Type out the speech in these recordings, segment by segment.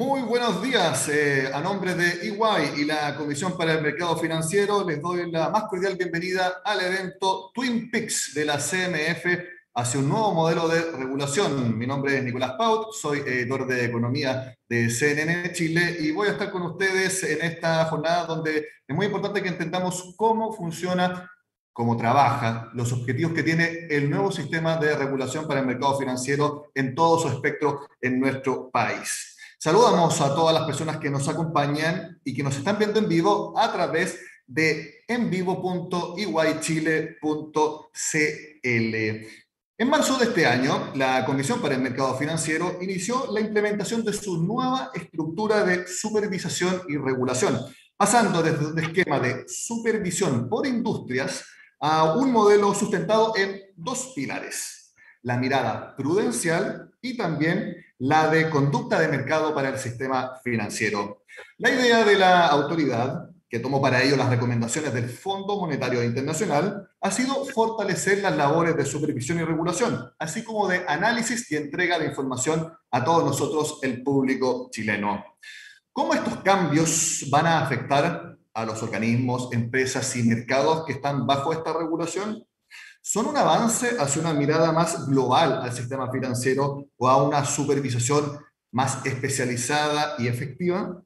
Muy buenos días. A nombre de EY y la Comisión para el Mercado Financiero, les doy la más cordial bienvenida al evento Twin Peaks de la CMF hacia un nuevo modelo de regulación. Mi nombre es Nicolás Paut, soy editor de Economía de CNN Chile y voy a estar con ustedes en esta jornada donde es muy importante que entendamos cómo funciona, cómo trabaja, los objetivos que tiene el nuevo sistema de regulación para el mercado financiero en todo su espectro en nuestro país. Saludamos a todas las personas que nos acompañan y que nos están viendo en vivo a través de envivo.eychile.cl. En marzo de este año, la Comisión para el Mercado Financiero inició la implementación de su nueva estructura de supervisación y regulación, pasando desde un esquema de supervisión por industrias a un modelo sustentado en dos pilares: la mirada prudencial y también la de conducta de mercado para el sistema financiero. La idea de la autoridad, que tomó para ello las recomendaciones del Fondo Monetario Internacional, ha sido fortalecer las labores de supervisión y regulación, así como de análisis y entrega de información a todos nosotros, el público chileno. ¿Cómo estos cambios van a afectar a los organismos, empresas y mercados que están bajo esta regulación? ¿Son un avance hacia una mirada más global al sistema financiero o a una supervisación más especializada y efectiva?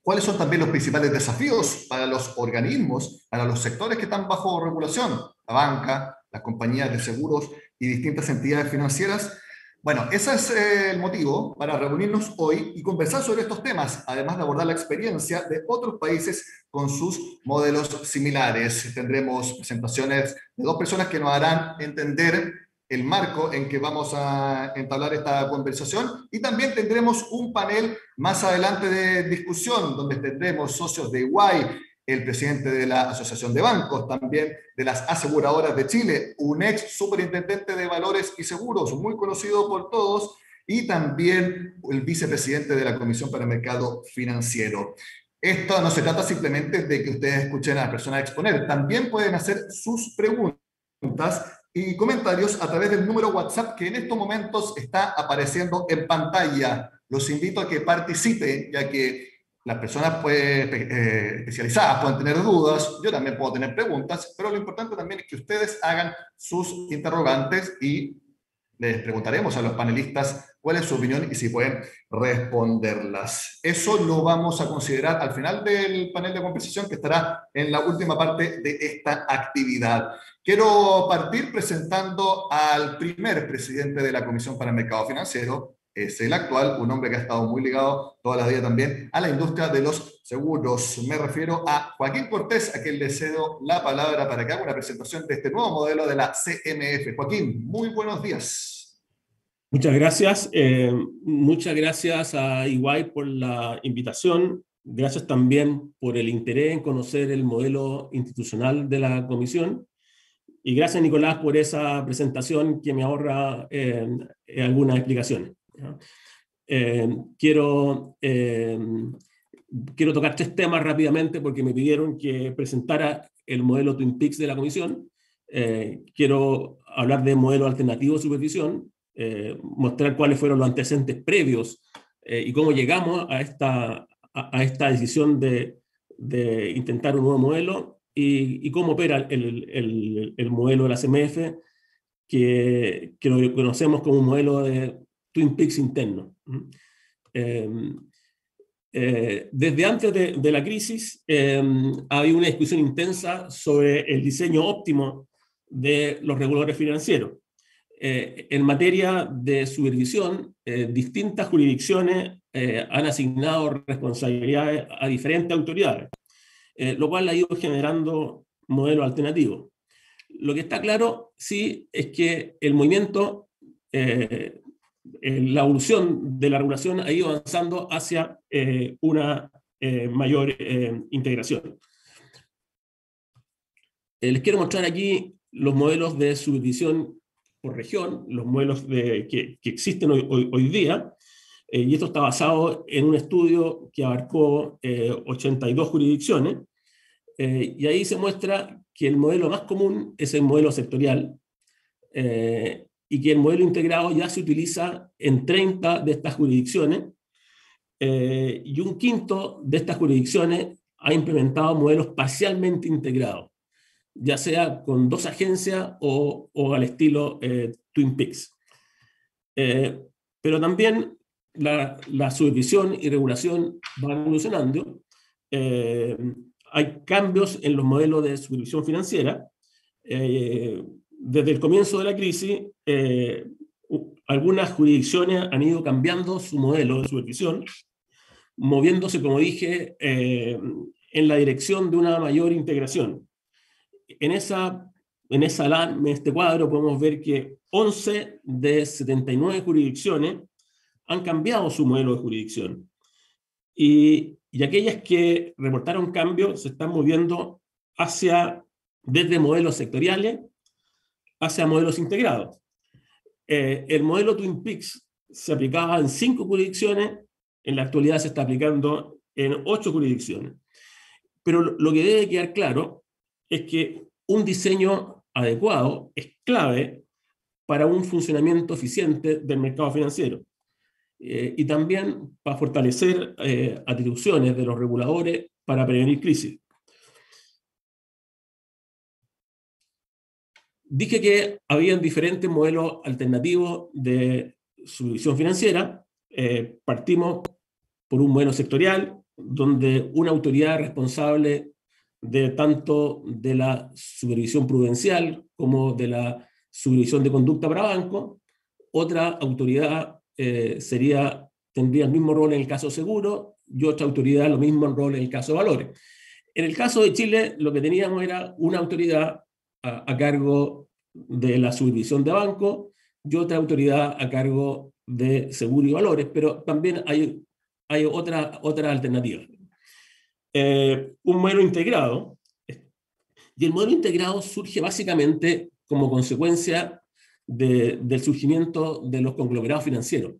¿Cuáles son también los principales desafíos para los organismos, para los sectores que están bajo regulación? La banca, las compañías de seguros y distintas entidades financieras. Bueno, ese es el motivo para reunirnos hoy y conversar sobre estos temas, además de abordar la experiencia de otros países con sus modelos similares. Tendremos presentaciones de dos personas que nos harán entender el marco en que vamos a entablar esta conversación, y también tendremos un panel más adelante de discusión donde tendremos socios de EY, el presidente de la Asociación de Bancos, también de las Aseguradoras de Chile, un ex superintendente de Valores y Seguros, muy conocido por todos, y también el vicepresidente de la Comisión para el Mercado Financiero. Esto no se trata simplemente de que ustedes escuchen a las personas exponer, también pueden hacer sus preguntas y comentarios a través del número WhatsApp que en estos momentos está apareciendo en pantalla. Los invito a que participen, ya que las personas especializadas pueden tener dudas, yo también puedo tener preguntas, pero lo importante también es que ustedes hagan sus interrogantes y les preguntaremos a los panelistas cuál es su opinión y si pueden responderlas. Eso lo vamos a considerar al final del panel de conversación, que estará en la última parte de esta actividad. Quiero partir presentando al primer presidente de la Comisión para el Mercado Financiero. Es el actual, un hombre que ha estado muy ligado toda la vida también a la industria de los seguros. Me refiero a Joaquín Cortés, a quien le cedo la palabra para que haga una presentación de este nuevo modelo de la CMF. Joaquín, muy buenos días. Muchas gracias a EY por la invitación. Gracias también por el interés en conocer el modelo institucional de la Comisión. Y gracias, Nicolás, por esa presentación que me ahorra algunas explicaciones. Quiero tocar tres temas rápidamente porque me pidieron que presentara el modelo Twin Peaks de la Comisión. Quiero hablar de modelo alternativo de supervisión, mostrar cuáles fueron los antecedentes previos y cómo llegamos a esta decisión de intentar un nuevo modelo, y cómo opera el modelo de la CMF, que lo conocemos como un modelo de Twin Peaks interno. Desde antes de la crisis había una discusión intensa sobre el diseño óptimo de los reguladores financieros. En materia de supervisión, distintas jurisdicciones han asignado responsabilidades a diferentes autoridades, lo cual ha ido generando modelos alternativos. Lo que está claro, sí, es que el movimiento, la evolución de la regulación ha ido avanzando hacia una mayor integración. Les quiero mostrar aquí los modelos de supervisión por región, los modelos que existen hoy día, y esto está basado en un estudio que abarcó 82 jurisdicciones, y ahí se muestra que el modelo más común es el modelo sectorial, y que el modelo integrado ya se utiliza en 30 de estas jurisdicciones, y un quinto de estas jurisdicciones ha implementado modelos parcialmente integrados, ya sea con 2 agencias o al estilo Twin Peaks. Pero también la supervisión y regulación van evolucionando. Hay cambios en los modelos de supervisión financiera. Desde el comienzo de la crisis, algunas jurisdicciones han ido cambiando su modelo de supervisión, moviéndose, como dije, en la dirección de una mayor integración. En este cuadro podemos ver que 11 de 79 jurisdicciones han cambiado su modelo de jurisdicción. Y aquellas que reportaron cambios se están moviendo desde modelos sectoriales hacia modelos integrados. El modelo Twin Peaks se aplicaba en 5 jurisdicciones, en la actualidad se está aplicando en 8 jurisdicciones. Pero lo que debe quedar claro es que un diseño adecuado es clave para un funcionamiento eficiente del mercado financiero y también para fortalecer atribuciones de los reguladores para prevenir crisis. Dije que había diferentes modelos alternativos de supervisión financiera. Partimos por un modelo sectorial, donde una autoridad responsable de tanto de la supervisión prudencial como de la supervisión de conducta para bancos. Otra autoridad tendría el mismo rol en el caso seguro y otra autoridad lo mismo rol en el caso de valores. En el caso de Chile, lo que teníamos era una autoridad a cargo de la supervisión de bancos y otra autoridad a cargo de seguro y valores, pero también hay otra alternativa. Un modelo integrado, y el modelo integrado surge básicamente como consecuencia del surgimiento de los conglomerados financieros,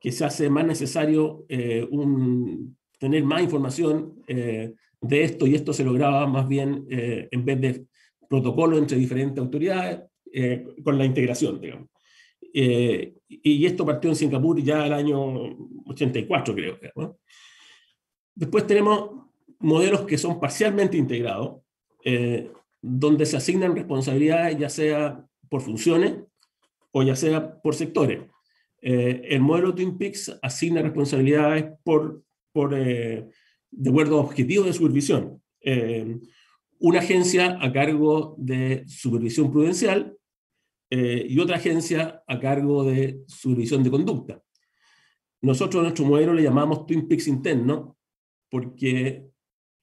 que se hace más necesario tener más información de esto, y esto se lograba más bien en vez de protocolos entre diferentes autoridades, con la integración, digamos. Y esto partió en Singapur ya el año 84, creo, ¿no? Después tenemos modelos que son parcialmente integrados, donde se asignan responsabilidades ya sea por funciones o ya sea por sectores. El modelo Twin Peaks asigna responsabilidades de acuerdo a objetivos de supervisión. Una agencia a cargo de supervisión prudencial y otra agencia a cargo de supervisión de conducta. Nosotros a nuestro modelo le llamamos Twin Peaks interno porque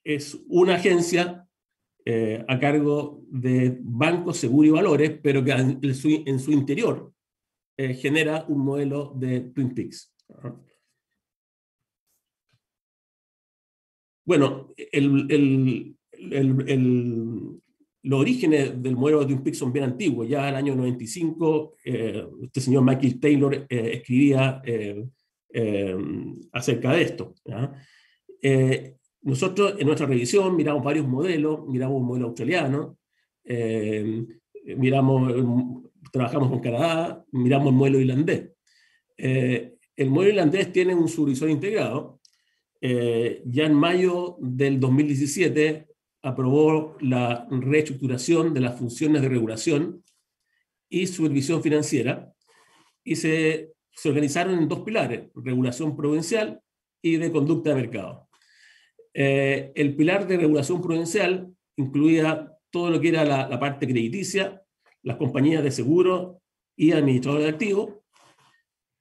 es una agencia a cargo de bancos, seguros y valores, pero que en su interior genera un modelo de Twin Peaks. Bueno, los orígenes del modelo de Twin Peaks son bien antiguos. Ya en el año 95, este señor Michael Taylor escribía acerca de esto. Nosotros en nuestra revisión miramos varios modelos, miramos un modelo australiano, trabajamos con Canadá, miramos el modelo irlandés. El modelo irlandés tiene un supervisor integrado. Ya en mayo del 2017 aprobó la reestructuración de las funciones de regulación y supervisión financiera y se organizaron en 2 pilares: regulación prudencial y de conducta de mercado. El pilar de regulación prudencial incluía todo lo que era la parte crediticia, las compañías de seguro y administradores de activos,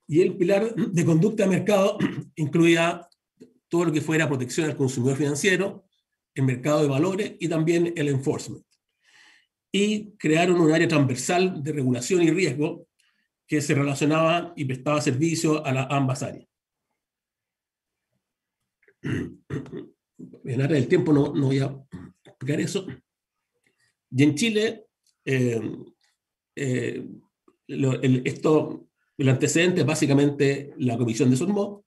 y el pilar de conducta de mercado incluía todo lo que fuera protección al consumidor financiero, el mercado de valores y también el enforcement. Y crearon un área transversal de regulación y riesgo que se relacionaba y prestaba servicio a ambas áreas. En área del tiempo no voy a explicar eso. Y en Chile, el antecedente es básicamente la Comisión de Solmó.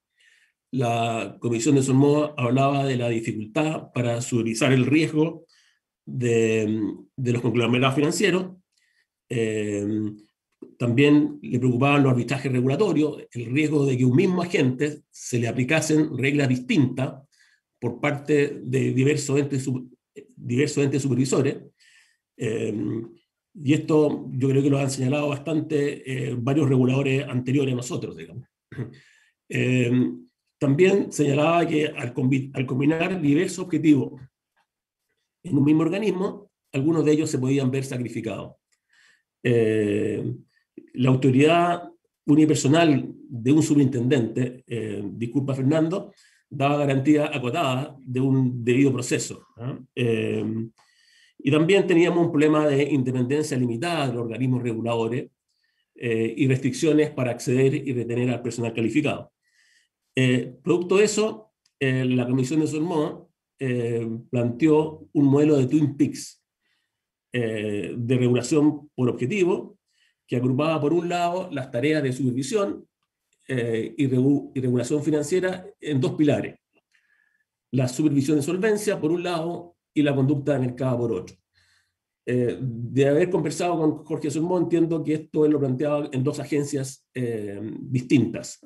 La Comisión de Solmó hablaba de la dificultad para supervisar el riesgo de los conglomerados financieros, También le preocupaban los arbitrajes regulatorios, el riesgo de que un mismo agente se le aplicasen reglas distintas por parte de diversos entes supervisores. Y esto yo creo que lo han señalado bastante varios reguladores anteriores a nosotros, digamos. También señalaba que al combinar diversos objetivos en un mismo organismo, algunos de ellos se podían ver sacrificados. La autoridad unipersonal de un superintendente, disculpa Fernando, daba garantía acotada de un debido proceso, ¿no? Y también teníamos un problema de independencia limitada de los organismos reguladores y restricciones para acceder y retener al personal calificado. Producto de eso, la Comisión de Solmó planteó un modelo de Twin Peaks de regulación por objetivo, que agrupaba por un lado las tareas de supervisión y regulación financiera en dos pilares: la supervisión de solvencia por un lado y la conducta de mercado por otro. De haber conversado con Jorge Solmó, entiendo que esto él lo planteaba en dos agencias distintas.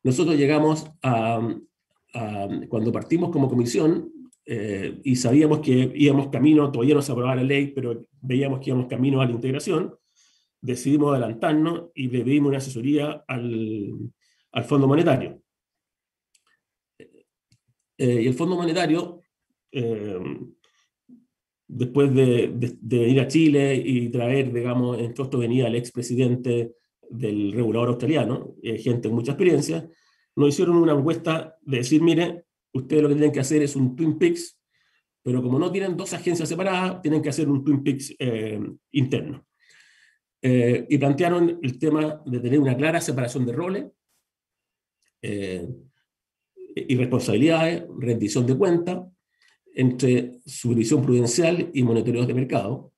Nosotros llegamos cuando partimos como comisión, y sabíamos que íbamos camino, todavía no se aprobaba la ley, pero veíamos que íbamos camino a la integración, decidimos adelantarnos y le pedimos una asesoría al Fondo Monetario. Y el Fondo Monetario, después de ir a Chile y traer, digamos, en esto venía el expresidente del regulador australiano, gente con mucha experiencia, nos hicieron una propuesta de decir: mire, ustedes lo que tienen que hacer es un Twin Peaks, pero como no tienen dos agencias separadas, tienen que hacer un Twin Peaks interno. Y plantearon el tema de tener una clara separación de roles y responsabilidades, rendición de cuentas entre supervisión prudencial y monitoreos de mercado.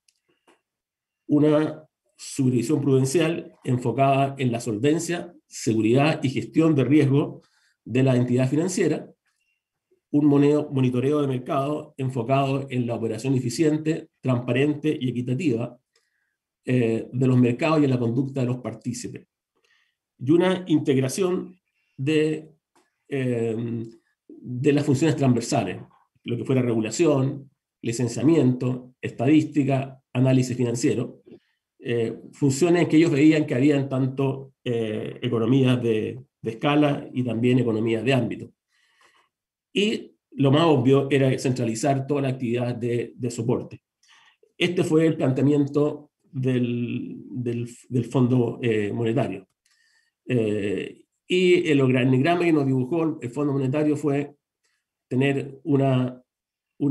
Una supervisión prudencial enfocada en la solvencia, seguridad y gestión de riesgo de la entidad financiera. Un monitoreo de mercado enfocado en la operación eficiente, transparente y equitativa de los mercados y en la conducta de los partícipes. Y una integración de las funciones transversales, lo que fuera regulación, licenciamiento, estadística, análisis financiero, funciones que ellos veían que habían tanto economías de escala y también economías de ámbito. Y lo más obvio era centralizar toda la actividad de soporte. Este fue el planteamiento del Fondo Monetario. Y el organigrama que nos dibujó el Fondo Monetario fue tener una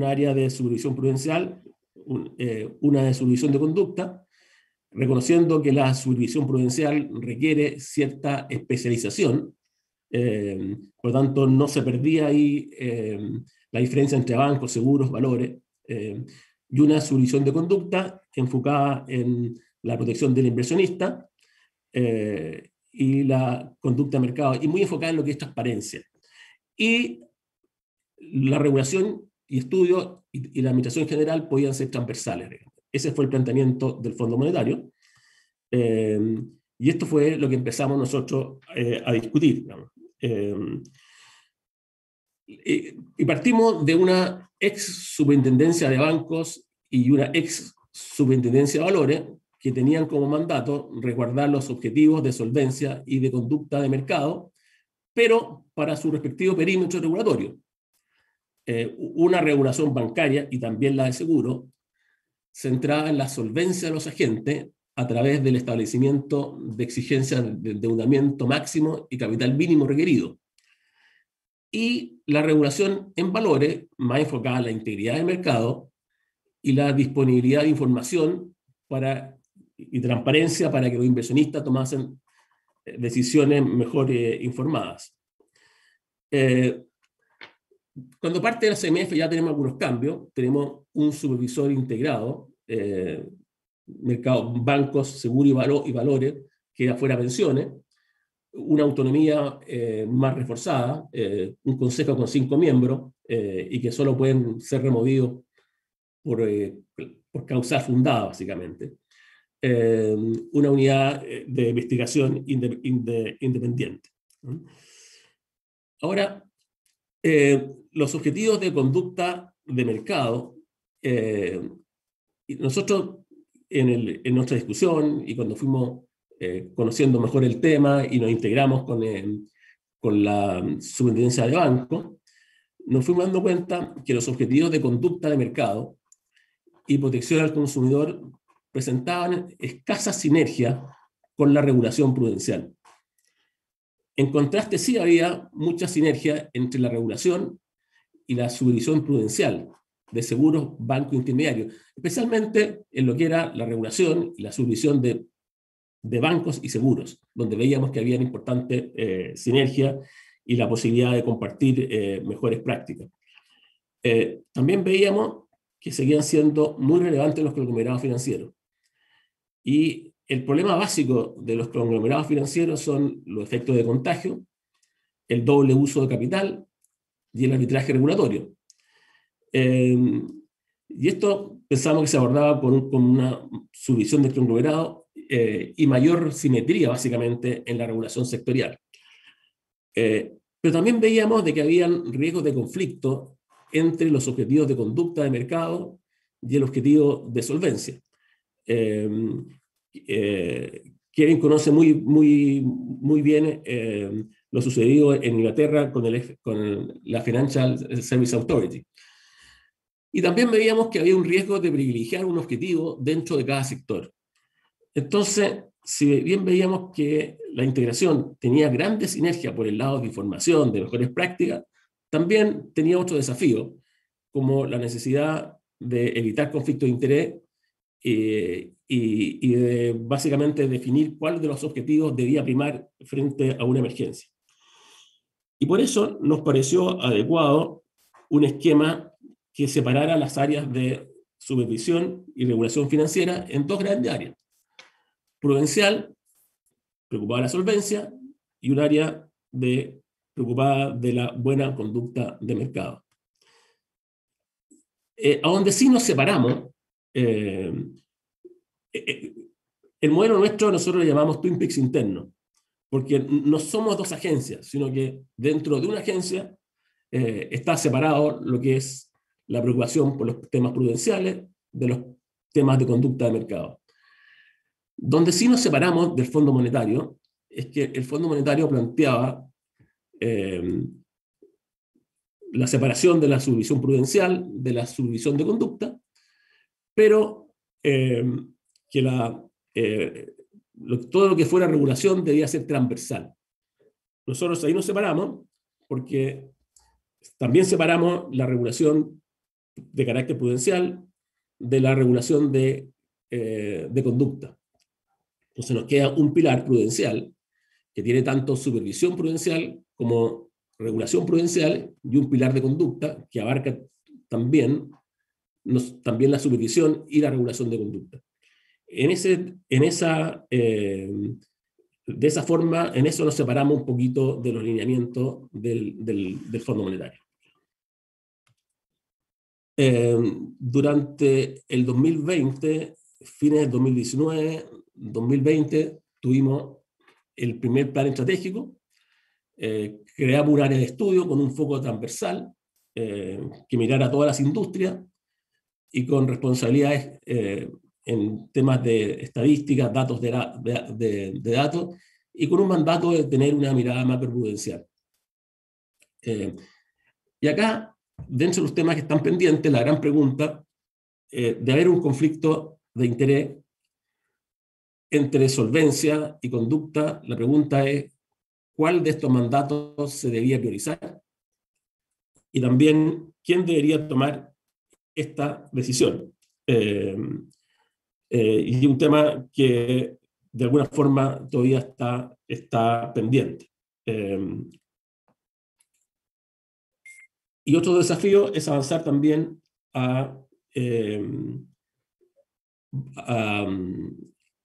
área de supervisión prudencial, una de supervisión de conducta, reconociendo que la supervisión prudencial requiere cierta especialización. Por lo tanto, no se perdía ahí la diferencia entre bancos, seguros, valores, y una supervisión de conducta enfocada en la protección del inversionista y la conducta de mercado, y muy enfocada en lo que es transparencia. Y la regulación y estudio y la administración general podían ser transversales. Ese fue el planteamiento del Fondo Monetario. Y esto fue lo que empezamos nosotros a discutir. Y partimos de una ex superintendencia de bancos y una ex superintendencia de valores que tenían como mandato resguardar los objetivos de solvencia y de conducta de mercado, pero para su respectivo perímetro regulatorio. Una regulación bancaria y también la de seguro, centrada en la solvencia de los agentes a través del establecimiento de exigencias de endeudamiento máximo y capital mínimo requerido. Y la regulación en valores, más enfocada en la integridad del mercado y la disponibilidad de información y transparencia para que los inversionistas tomasen decisiones mejor informadas. Cuando parte de la CMF ya tenemos algunos cambios. Tenemos un supervisor integrado, mercado, bancos, seguros y valores, que afuera pensiones, una autonomía más reforzada, un consejo con 5 miembros y que solo pueden ser removidos por por causa fundada, básicamente, una unidad de investigación independiente. Ahora, los objetivos de conducta de mercado, nosotros en nuestra discusión y cuando fuimos conociendo mejor el tema y nos integramos con la superintendencia de banco, nos fuimos dando cuenta que los objetivos de conducta de mercado y protección al consumidor presentaban escasa sinergia con la regulación prudencial. En contraste, sí había mucha sinergia entre la regulación y la supervisión prudencial de seguros, bancos intermediarios, especialmente en lo que era la regulación y la supervisión de bancos y seguros, donde veíamos que había importante sinergia y la posibilidad de compartir mejores prácticas. También veíamos que seguían siendo muy relevantes los conglomerados financieros. Y el problema básico de los conglomerados financieros son los efectos de contagio, el doble uso de capital y el arbitraje regulatorio. Y esto pensamos que se abordaba con una subvisión del conglomerado y mayor simetría, básicamente, en la regulación sectorial. Pero también veíamos de que habían riesgos de conflicto entre los objetivos de conducta de mercado y el objetivo de solvencia. Kevin conoce muy bien lo sucedido en Inglaterra con la Financial Services Authority. Y también veíamos que había un riesgo de privilegiar un objetivo dentro de cada sector. Entonces, si bien veíamos que la integración tenía grande sinergia por el lado de información, de mejores prácticas, también tenía otro desafío, como la necesidad de evitar conflictos de interés y de básicamente definir cuál de los objetivos debía primar frente a una emergencia. Y por eso nos pareció adecuado un esquema que separara las áreas de supervisión y regulación financiera en dos grandes áreas. Prudencial, preocupada de la solvencia, y un área preocupada de la buena conducta de mercado. A donde sí nos separamos, el modelo nuestro nosotros lo llamamos Twin Peaks interno, porque no somos dos agencias, sino que dentro de una agencia está separado lo que es la preocupación por los temas prudenciales de los temas de conducta de mercado. Donde sí nos separamos del Fondo Monetario es que el Fondo Monetario planteaba la separación de la supervisión prudencial de la supervisión de conducta, pero que todo lo que fuera regulación debía ser transversal. Nosotros ahí nos separamos porque también separamos la regulación de carácter prudencial de la regulación de conducta. Entonces nos queda un pilar prudencial que tiene tanto supervisión prudencial como regulación prudencial y un pilar de conducta que abarca también la supervisión y la regulación de conducta. De esa forma, en eso nos separamos un poquito de los lineamientos del Fondo Monetario. Durante el 2020, fines del 2019, 2020, tuvimos el primer plan estratégico, creamos un área de estudio con un foco transversal que mirara a todas las industrias y con responsabilidades en temas de estadísticas, datos de datos, y con un mandato de tener una mirada macroprudencial. Y acá, dentro de los temas que están pendientes, la gran pregunta de haber un conflicto de interés entre solvencia y conducta, la pregunta es cuál de estos mandatos se debía priorizar y también quién debería tomar esta decisión. Y un tema que de alguna forma todavía está pendiente. Y otro desafío es avanzar también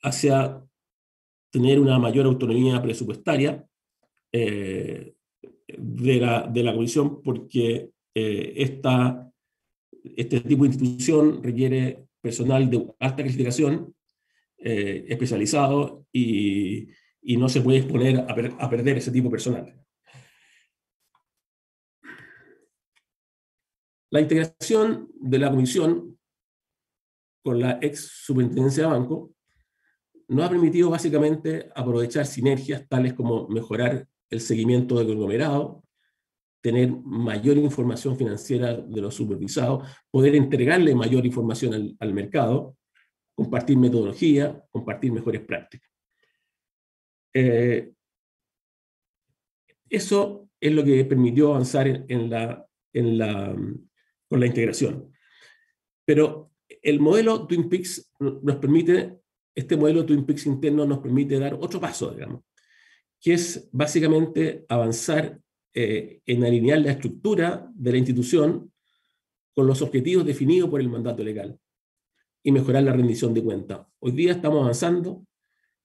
hacia tener una mayor autonomía presupuestaria de la Comisión, porque este tipo de institución requiere personal de alta calificación, especializado, y no se puede exponer a perder ese tipo de personal. La integración de la comisión con la ex superintendencia de banco nos ha permitido básicamente aprovechar sinergias tales como mejorar el seguimiento del conglomerado, tener mayor información financiera de los supervisados, poder entregarle mayor información al mercado, compartir metodología, compartir mejores prácticas. Eso es lo que permitió avanzar con la integración. Pero el modelo Twin Peaks nos permite, este modelo Twin Peaks interno nos permite dar otro paso, digamos, que es básicamente avanzar en alinear la estructura de la institución con los objetivos definidos por el mandato legal y mejorar la rendición de cuentas. Hoy día estamos avanzando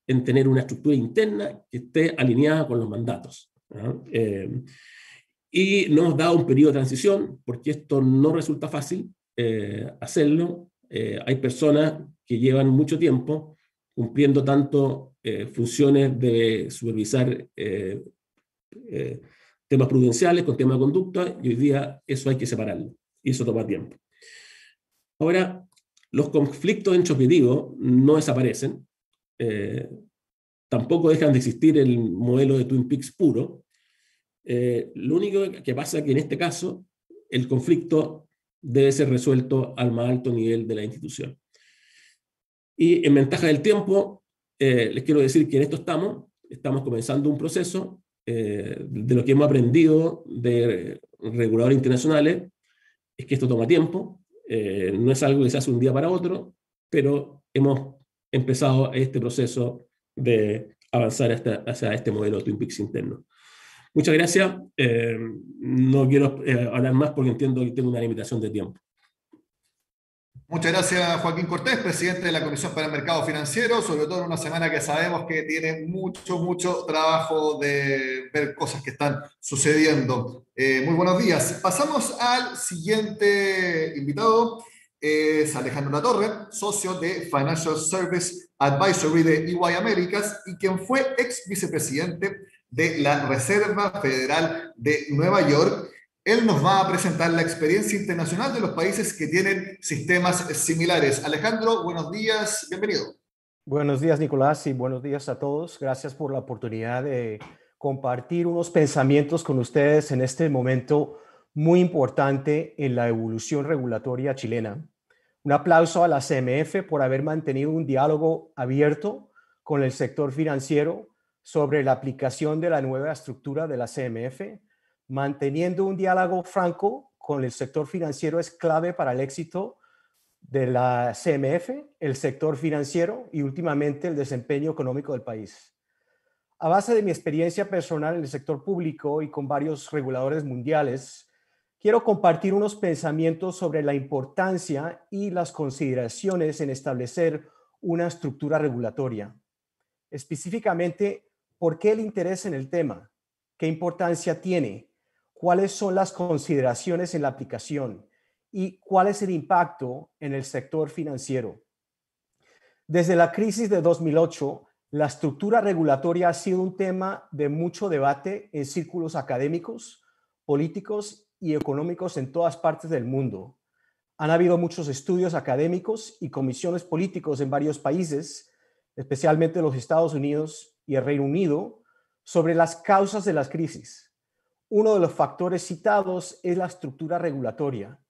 en tener una estructura interna que esté alineada con los mandatos. Y nos hemos dado un periodo de transición, porque esto no resulta fácil hacerlo. Hay personas que llevan mucho tiempo cumpliendo tanto funciones de supervisar temas prudenciales con temas de conducta, y hoy día eso hay que separarlo, y eso toma tiempo. Ahora, los conflictos entre objetivos no desaparecen, tampoco dejan de existir el modelo de Twin Peaks puro. Lo único que pasa es que en este caso el conflicto debe ser resuelto al más alto nivel de la institución. Y en ventaja del tiempo, les quiero decir que en esto estamos comenzando un proceso de lo que hemos aprendido de reguladores internacionales, es que esto toma tiempo, no es algo que se hace un día para otro, pero hemos empezado este proceso de avanzar hacia este modelo Twin Peaks interno. Muchas gracias. No quiero hablar más porque entiendo que tengo una limitación de tiempo. Muchas gracias, Joaquín Cortés, presidente de la Comisión para el Mercado Financiero, sobre todo en una semana que sabemos que tiene mucho trabajo de ver cosas que están sucediendo. Muy buenos días. Pasamos al siguiente invitado. Es Alejandro Latorre, socio de Financial Service Advisory de EY Américas y quien fue ex vicepresidente de la Reserva Federal de Nueva York. Él nos va a presentar la experiencia internacional de los países que tienen sistemas similares. Alejandro, buenos días, bienvenido. Buenos días, Nicolás, y buenos días a todos. Gracias por la oportunidad de compartir unos pensamientos con ustedes en este momento muy importante en la evolución regulatoria chilena. Un aplauso a la CMF por haber mantenido un diálogo abierto con el sector financiero sobre la aplicación de la nueva estructura de la CMF. Manteniendo un diálogo franco con el sector financiero es clave para el éxito de la CMF, el sector financiero y últimamente el desempeño económico del país. A base de mi experiencia personal en el sector público y con varios reguladores mundiales, quiero compartir unos pensamientos sobre la importancia y las consideraciones en establecer una estructura regulatoria. Específicamente, ¿por qué el interés en el tema? ¿Qué importancia tiene? ¿Cuáles son las consideraciones en la aplicación? ¿Y cuál es el impacto en el sector financiero? Desde la crisis de 2008, la estructura regulatoria ha sido un tema de mucho debate en círculos académicos, políticos y económicos en todas partes del mundo. Han habido muchos estudios académicos y comisiones políticos en varios países, especialmente los Estados Unidos y el Reino Unido, sobre las causas de las crisis. Uno de los factores citados es la estructura regulatoria.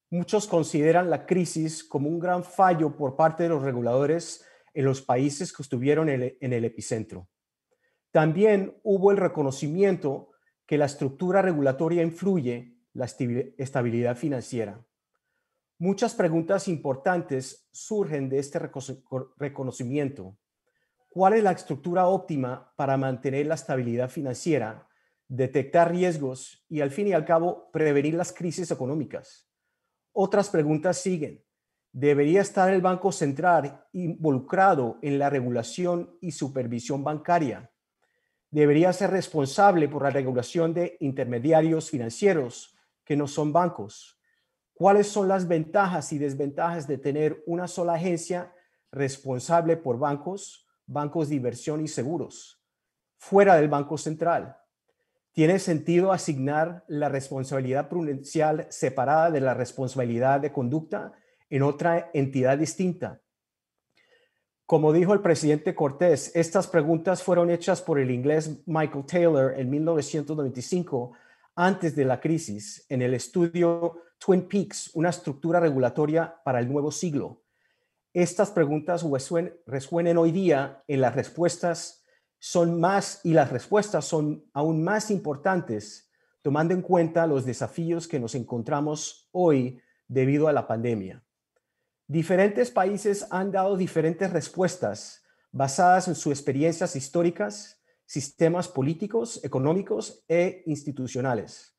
Muchos consideran la crisis como un gran fallo por parte de los reguladores en los países que estuvieron en el epicentro. También hubo el reconocimiento que la estructura regulatoria influye la estabilidad financiera. Muchas preguntas importantes surgen de este reconocimiento. ¿Cuál es la estructura óptima para mantener la estabilidad financiera, detectar riesgos y, al fin y al cabo, prevenir las crisis económicas? Otras preguntas siguen. ¿Debería estar el Banco Central involucrado en la regulación y supervisión bancaria? ¿Debería ser responsable por la regulación de intermediarios financieros que no son bancos? ¿Cuáles son las ventajas y desventajas de tener una sola agencia responsable por bancos, bancos de inversión y seguros, fuera del Banco Central? ¿Tiene sentido asignar la responsabilidad prudencial separada de la responsabilidad de conducta en otra entidad distinta? Como dijo el presidente Cortés, estas preguntas fueron hechas por el inglés Michael Taylor en 1995, antes de la crisis, en el estudio Twin Peaks, una estructura regulatoria para el nuevo siglo. Estas preguntas resuenan hoy día y las respuestas son aún más importantes, tomando en cuenta los desafíos que nos encontramos hoy debido a la pandemia. Diferentes países han dado diferentes respuestas basadas en sus experiencias históricas, sistemas políticos, económicos e institucionales.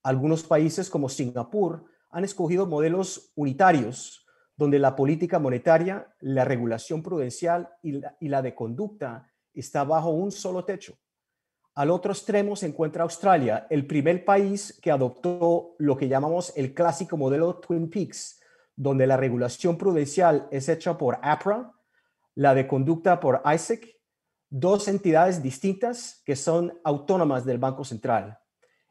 Algunos países como Singapur han escogido modelos unitarios, donde la política monetaria, la regulación prudencial y la de conducta está bajo un solo techo. Al otro extremo se encuentra Australia, el primer país que adoptó lo que llamamos el clásico modelo Twin Peaks, donde la regulación prudencial es hecha por APRA, la de conducta por ISEC, dos entidades distintas que son autónomas del Banco Central.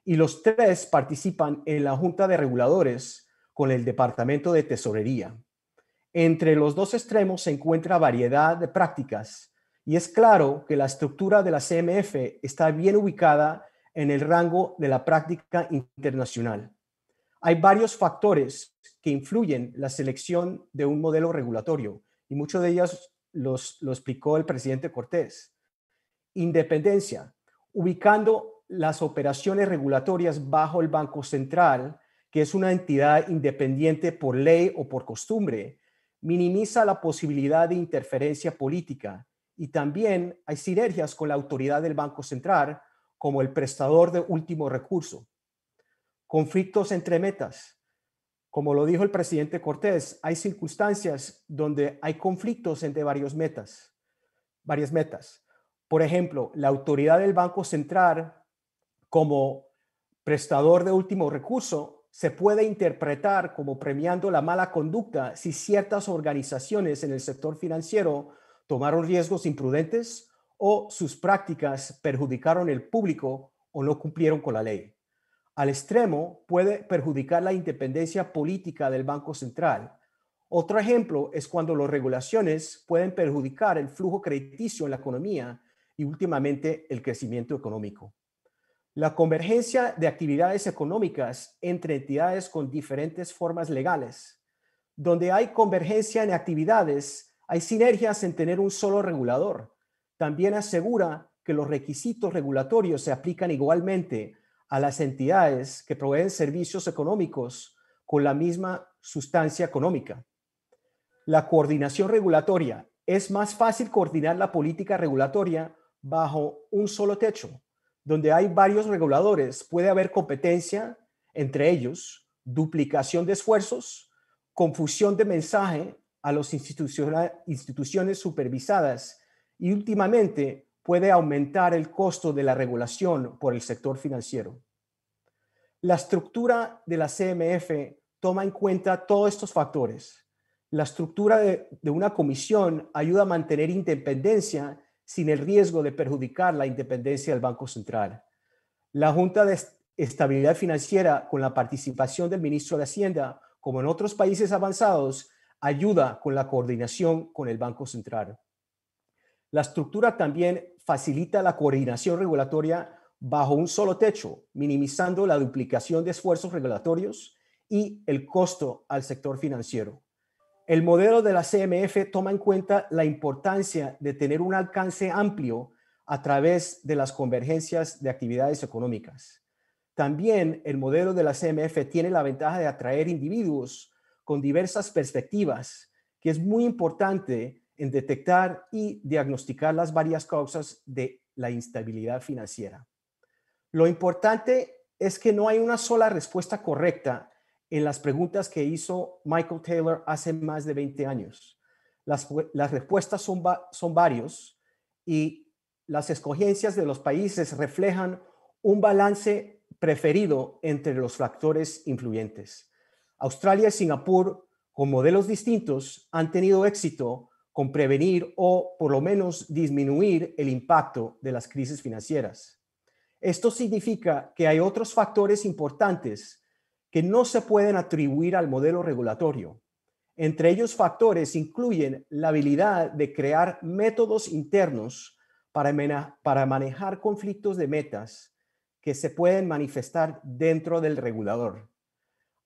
Y los tres participan en la Junta de Reguladores con el Departamento de Tesorería. Entre los dos extremos se encuentra variedad de prácticas y es claro que la estructura de la CMF está bien ubicada en el rango de la práctica internacional. Hay varios factores que influyen la selección de un modelo regulatorio y muchos de ellos lo explicó el presidente Cortés. Independencia, ubicando las operaciones regulatorias bajo el Banco Central, que es una entidad independiente por ley o por costumbre, minimiza la posibilidad de interferencia política y también hay sinergias con la autoridad del Banco Central como el prestador de último recurso. Conflictos entre metas. Como lo dijo el presidente Cortés, hay circunstancias donde hay conflictos entre varias metas. Por ejemplo, la autoridad del Banco Central como prestador de último recurso se puede interpretar como premiando la mala conducta si ciertas organizaciones en el sector financiero tomaron riesgos imprudentes o sus prácticas perjudicaron el público o no cumplieron con la ley. Al extremo, puede perjudicar la independencia política del Banco Central. Otro ejemplo es cuando las regulaciones pueden perjudicar el flujo crediticio en la economía y últimamente el crecimiento económico. La convergencia de actividades económicas entre entidades con diferentes formas legales. Donde hay convergencia en actividades, hay sinergias en tener un solo regulador. También asegura que los requisitos regulatorios se aplican igualmente a las entidades que proveen servicios económicos con la misma sustancia económica. La coordinación regulatoria. Es más fácil coordinar la política regulatoria bajo un solo techo. Donde hay varios reguladores, puede haber competencia entre ellos, duplicación de esfuerzos, confusión de mensaje a las instituciones supervisadas y últimamente puede aumentar el costo de la regulación por el sector financiero. La estructura de la CMF toma en cuenta todos estos factores. La estructura de una comisión ayuda a mantener independencia sin el riesgo de perjudicar la independencia del Banco Central. La Junta de Estabilidad Financiera, con la participación del ministro de Hacienda, como en otros países avanzados, ayuda con la coordinación con el Banco Central. La estructura también facilita la coordinación regulatoria bajo un solo techo, minimizando la duplicación de esfuerzos regulatorios y el costo al sector financiero. El modelo de la CMF toma en cuenta la importancia de tener un alcance amplio a través de las convergencias de actividades económicas. También el modelo de la CMF tiene la ventaja de atraer individuos con diversas perspectivas, que es muy importante en detectar y diagnosticar las varias causas de la instabilidad financiera. Lo importante es que no hay una sola respuesta correcta en las preguntas que hizo Michael Taylor hace más de 20 años. Las respuestas son varios y las escogencias de los países reflejan un balance preferido entre los factores influyentes. Australia y Singapur, con modelos distintos, han tenido éxito con prevenir o por lo menos disminuir el impacto de las crisis financieras. Esto significa que hay otros factores importantes que no se pueden atribuir al modelo regulatorio. Entre ellos factores incluyen la habilidad de crear métodos internos para manejar conflictos de metas que se pueden manifestar dentro del regulador.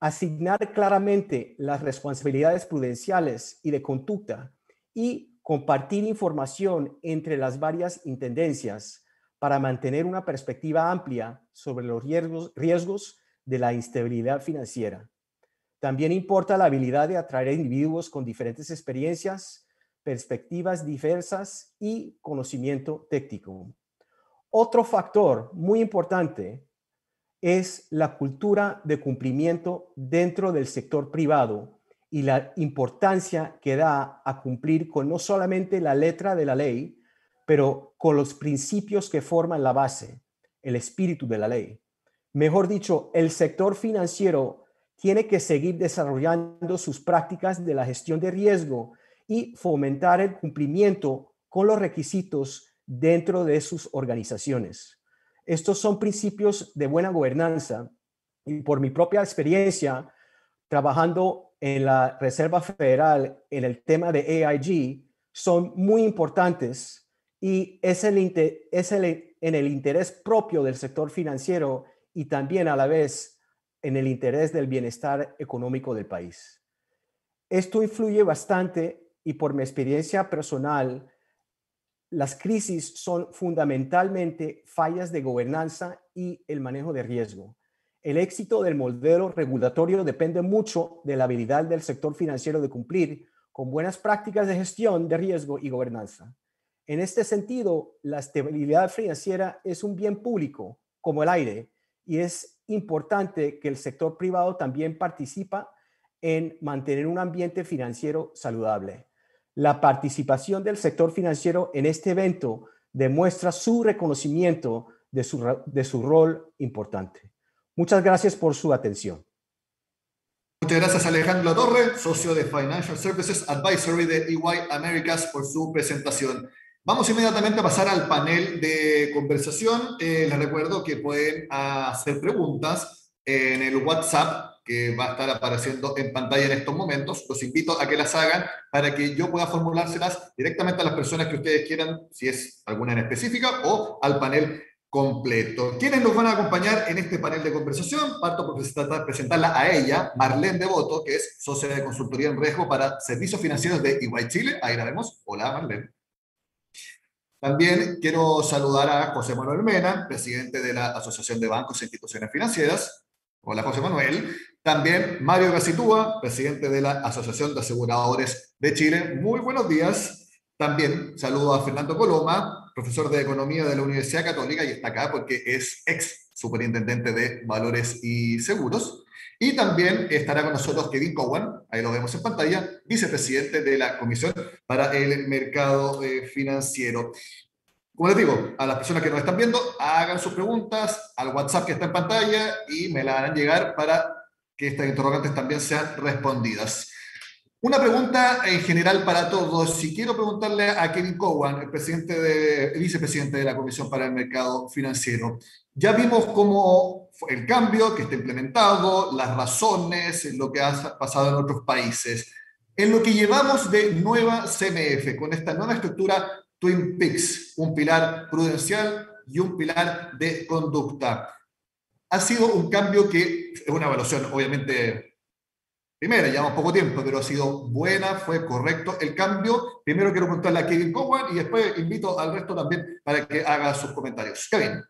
Asignar claramente las responsabilidades prudenciales y de conducta y compartir información entre las varias intendencias para mantener una perspectiva amplia sobre los riesgos de la instabilidad financiera. También importa la habilidad de atraer individuos con diferentes experiencias, perspectivas diversas y conocimiento técnico. Otro factor muy importante es la cultura de cumplimiento dentro del sector privado y la importancia que da a cumplir con no solamente la letra de la ley, pero con los principios que forman la base, el espíritu de la ley. Mejor dicho, el sector financiero tiene que seguir desarrollando sus prácticas de la gestión de riesgo y fomentar el cumplimiento con los requisitos dentro de sus organizaciones. Estos son principios de buena gobernanza y por mi propia experiencia trabajando en la Reserva Federal en el tema de AIG son muy importantes y es en el interés propio del sector financiero y también a la vez en el interés del bienestar económico del país. Esto influye bastante y por mi experiencia personal, las crisis son fundamentalmente fallas de gobernanza y el manejo de riesgo. El éxito del modelo regulatorio depende mucho de la habilidad del sector financiero de cumplir con buenas prácticas de gestión de riesgo y gobernanza. En este sentido, la estabilidad financiera es un bien público, como el aire, y es importante que el sector privado también participe en mantener un ambiente financiero saludable. La participación del sector financiero en este evento demuestra su reconocimiento de su rol importante. Muchas gracias por su atención. Muchas gracias Alejandro Torre, socio de Financial Services Advisory de EY Americas, por su presentación. Vamos inmediatamente a pasar al panel de conversación. Les recuerdo que pueden hacer preguntas en el WhatsApp que va a estar apareciendo en pantalla en estos momentos. Los invito a que las hagan para que yo pueda formulárselas directamente a las personas que ustedes quieran, si es alguna en específica, o al panel completo. ¿Quiénes nos van a acompañar en este panel de conversación? Parto por presentarla a ella, Marlene Devoto, que es socia de consultoría en riesgo para servicios financieros de EY Chile. Ahí la vemos. Hola, Marlene. También quiero saludar a José Manuel Mena, presidente de la Asociación de Bancos e Instituciones Financieras. Hola, José Manuel. También Mario Gacitúa, presidente de la Asociación de Aseguradores de Chile. Muy buenos días. También saludo a Fernando Coloma, profesor de Economía de la Universidad Católica, y está acá porque es ex superintendente de Valores y Seguros. Y también estará con nosotros Kevin Cowan, ahí lo vemos en pantalla, vicepresidente de la Comisión para el Mercado Financiero. Como les digo, a las personas que nos están viendo, hagan sus preguntas al WhatsApp que está en pantalla y me la harán llegar para que estas interrogantes también sean respondidas. Una pregunta en general para todos. Si quiero preguntarle a Kevin Cowan, el vicepresidente de la Comisión para el Mercado Financiero. Ya vimos cómo fue el cambio que está implementado, las razones, lo que ha pasado en otros países. En lo que llevamos de nueva CMF, con esta nueva estructura Twin Peaks, un pilar prudencial y un pilar de conducta. Ha sido un cambio que es una evaluación, obviamente, primera, llevamos poco tiempo, pero ha sido buena, fue correcto el cambio. Primero quiero preguntarle a Kevin Cowan y después invito al resto también para que haga sus comentarios. Kevin.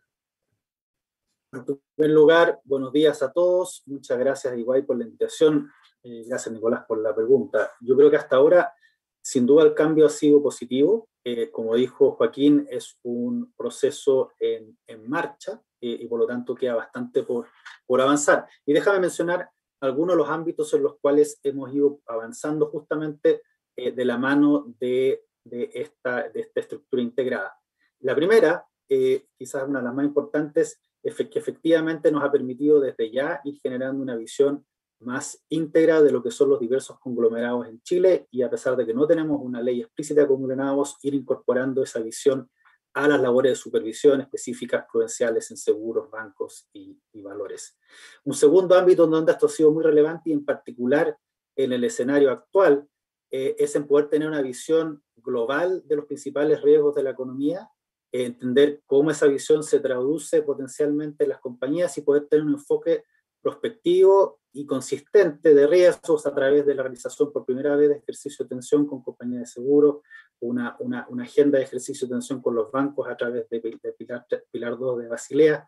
En primer lugar, buenos días a todos. Muchas gracias, Iguay, por la invitación. Gracias, Nicolás, por la pregunta. Yo creo que hasta ahora, sin duda, el cambio ha sido positivo. Como dijo Joaquín, es un proceso en marcha y por lo tanto queda bastante por avanzar. Y déjame mencionar algunos de los ámbitos en los cuales hemos ido avanzando justamente de la mano de esta estructura integrada. La primera, quizás una de las más importantes, es que efectivamente nos ha permitido desde ya ir generando una visión más íntegra de lo que son los diversos conglomerados en Chile, y a pesar de que no tenemos una ley explícita de conglomerados, ir incorporando esa visión a las labores de supervisión específicas prudenciales en seguros, bancos y valores. Un segundo ámbito donde esto ha sido muy relevante, y en particular en el escenario actual, es en poder tener una visión global de los principales riesgos de la economía, entender cómo esa visión se traduce potencialmente en las compañías y poder tener un enfoque prospectivo y consistente de riesgos a través de la realización por primera vez de ejercicio de atención con compañías de seguros, una agenda de ejercicio de atención con los bancos a través de Pilar 2 de Basilea,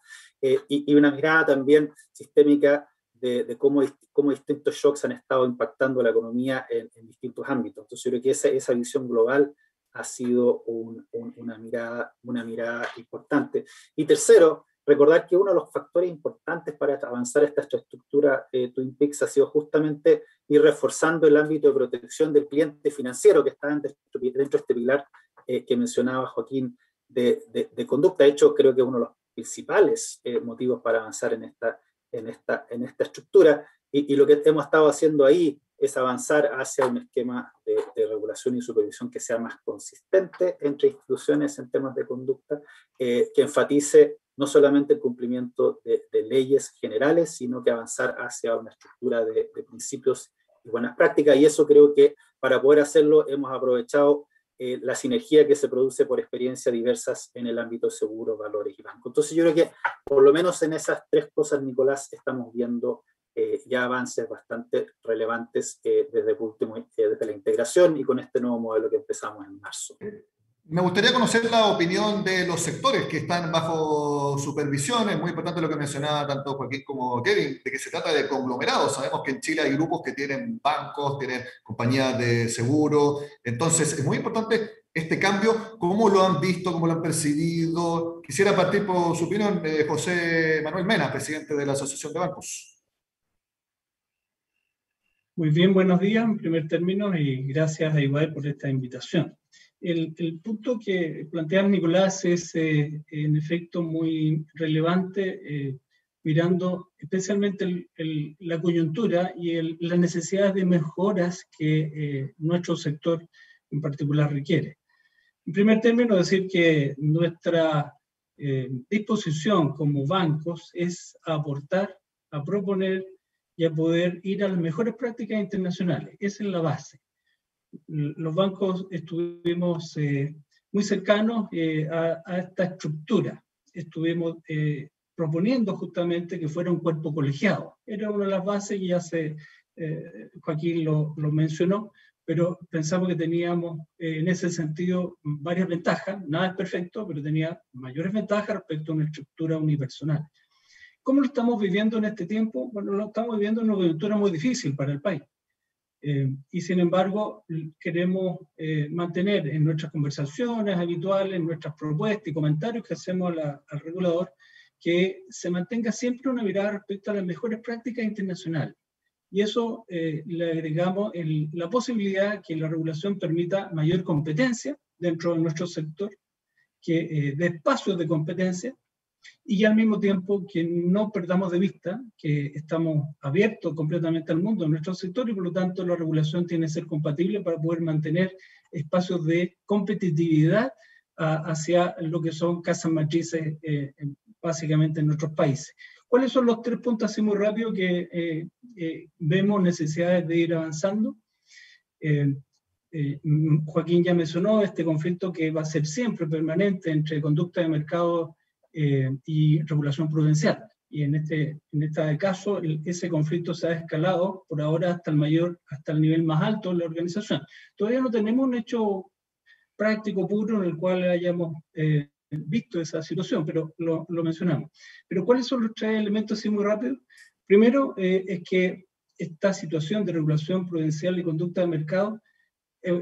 y una mirada también sistémica de cómo distintos shocks han estado impactando la economía en distintos ámbitos. Entonces yo creo que esa visión global ha sido una mirada importante. Y tercero, recordar que uno de los factores importantes para avanzar esta estructura Twin Peaks ha sido justamente ir reforzando el ámbito de protección del cliente financiero que está dentro de este pilar que mencionaba Joaquín de conducta. De hecho, creo que es uno de los principales motivos para avanzar en esta estructura, y lo que hemos estado haciendo ahí es avanzar hacia un esquema de regulación y supervisión que sea más consistente entre instituciones en temas de conducta, que enfatice no solamente el cumplimiento de leyes generales, sino que avanzar hacia una estructura de principios y buenas prácticas, y eso creo que para poder hacerlo hemos aprovechado la sinergia que se produce por experiencias diversas en el ámbito seguro, valores y banco. Entonces yo creo que por lo menos en esas tres cosas, Nicolás, estamos viendo ya avances bastante relevantes desde la integración y con este nuevo modelo que empezamos en marzo. Me gustaría conocer la opinión de los sectores que están bajo supervisión. Es muy importante lo que mencionaba tanto Joaquín como Kevin, de que se trata de conglomerados. Sabemos que en Chile hay grupos que tienen bancos, tienen compañías de seguro. Entonces, es muy importante este cambio. ¿Cómo lo han visto? ¿Cómo lo han percibido? Quisiera partir por su opinión de José Manuel Mena, presidente de la Asociación de Bancos. Muy bien, buenos días en primer término, y gracias a Ibai por esta invitación. El punto que plantea Nicolás es en efecto muy relevante, mirando especialmente la coyuntura y las necesidades de mejoras que nuestro sector en particular requiere. En primer término, decir que nuestra disposición como bancos es a aportar, a proponer y a poder ir a las mejores prácticas internacionales. Esa es la base. Los bancos estuvimos muy cercanos a esta estructura. Estuvimos proponiendo justamente que fuera un cuerpo colegiado. Era una de las bases, y ya Joaquín lo mencionó, pero pensamos que teníamos en ese sentido varias ventajas. Nada es perfecto, pero tenía mayores ventajas respecto a una estructura unipersonal. ¿Cómo lo estamos viviendo en este tiempo? Bueno, lo estamos viviendo en una coyuntura muy difícil para el país. Y sin embargo, queremos mantener en nuestras conversaciones habituales, en nuestras propuestas y comentarios que hacemos al regulador, que se mantenga siempre una mirada respecto a las mejores prácticas internacionales. Y eso le agregamos la posibilidad que la regulación permita mayor competencia dentro de nuestro sector, que de espacios de competencia, y al mismo tiempo que no perdamos de vista que estamos abiertos completamente al mundo en nuestro sector, y por lo tanto la regulación tiene que ser compatible para poder mantener espacios de competitividad hacia lo que son casas matrices básicamente en nuestros países. ¿Cuáles son los tres puntos así muy rápido que vemos necesidades de ir avanzando? Joaquín ya mencionó este conflicto que va a ser siempre permanente entre conducta de mercado y regulación prudencial. Y en este caso, ese conflicto se ha escalado por ahora hasta el nivel más alto de la organización. Todavía no tenemos un hecho práctico puro en el cual hayamos visto esa situación, pero lo mencionamos. Pero ¿cuáles son los tres elementos así muy rápido? Primero, es que esta situación de regulación prudencial y conducta de mercado,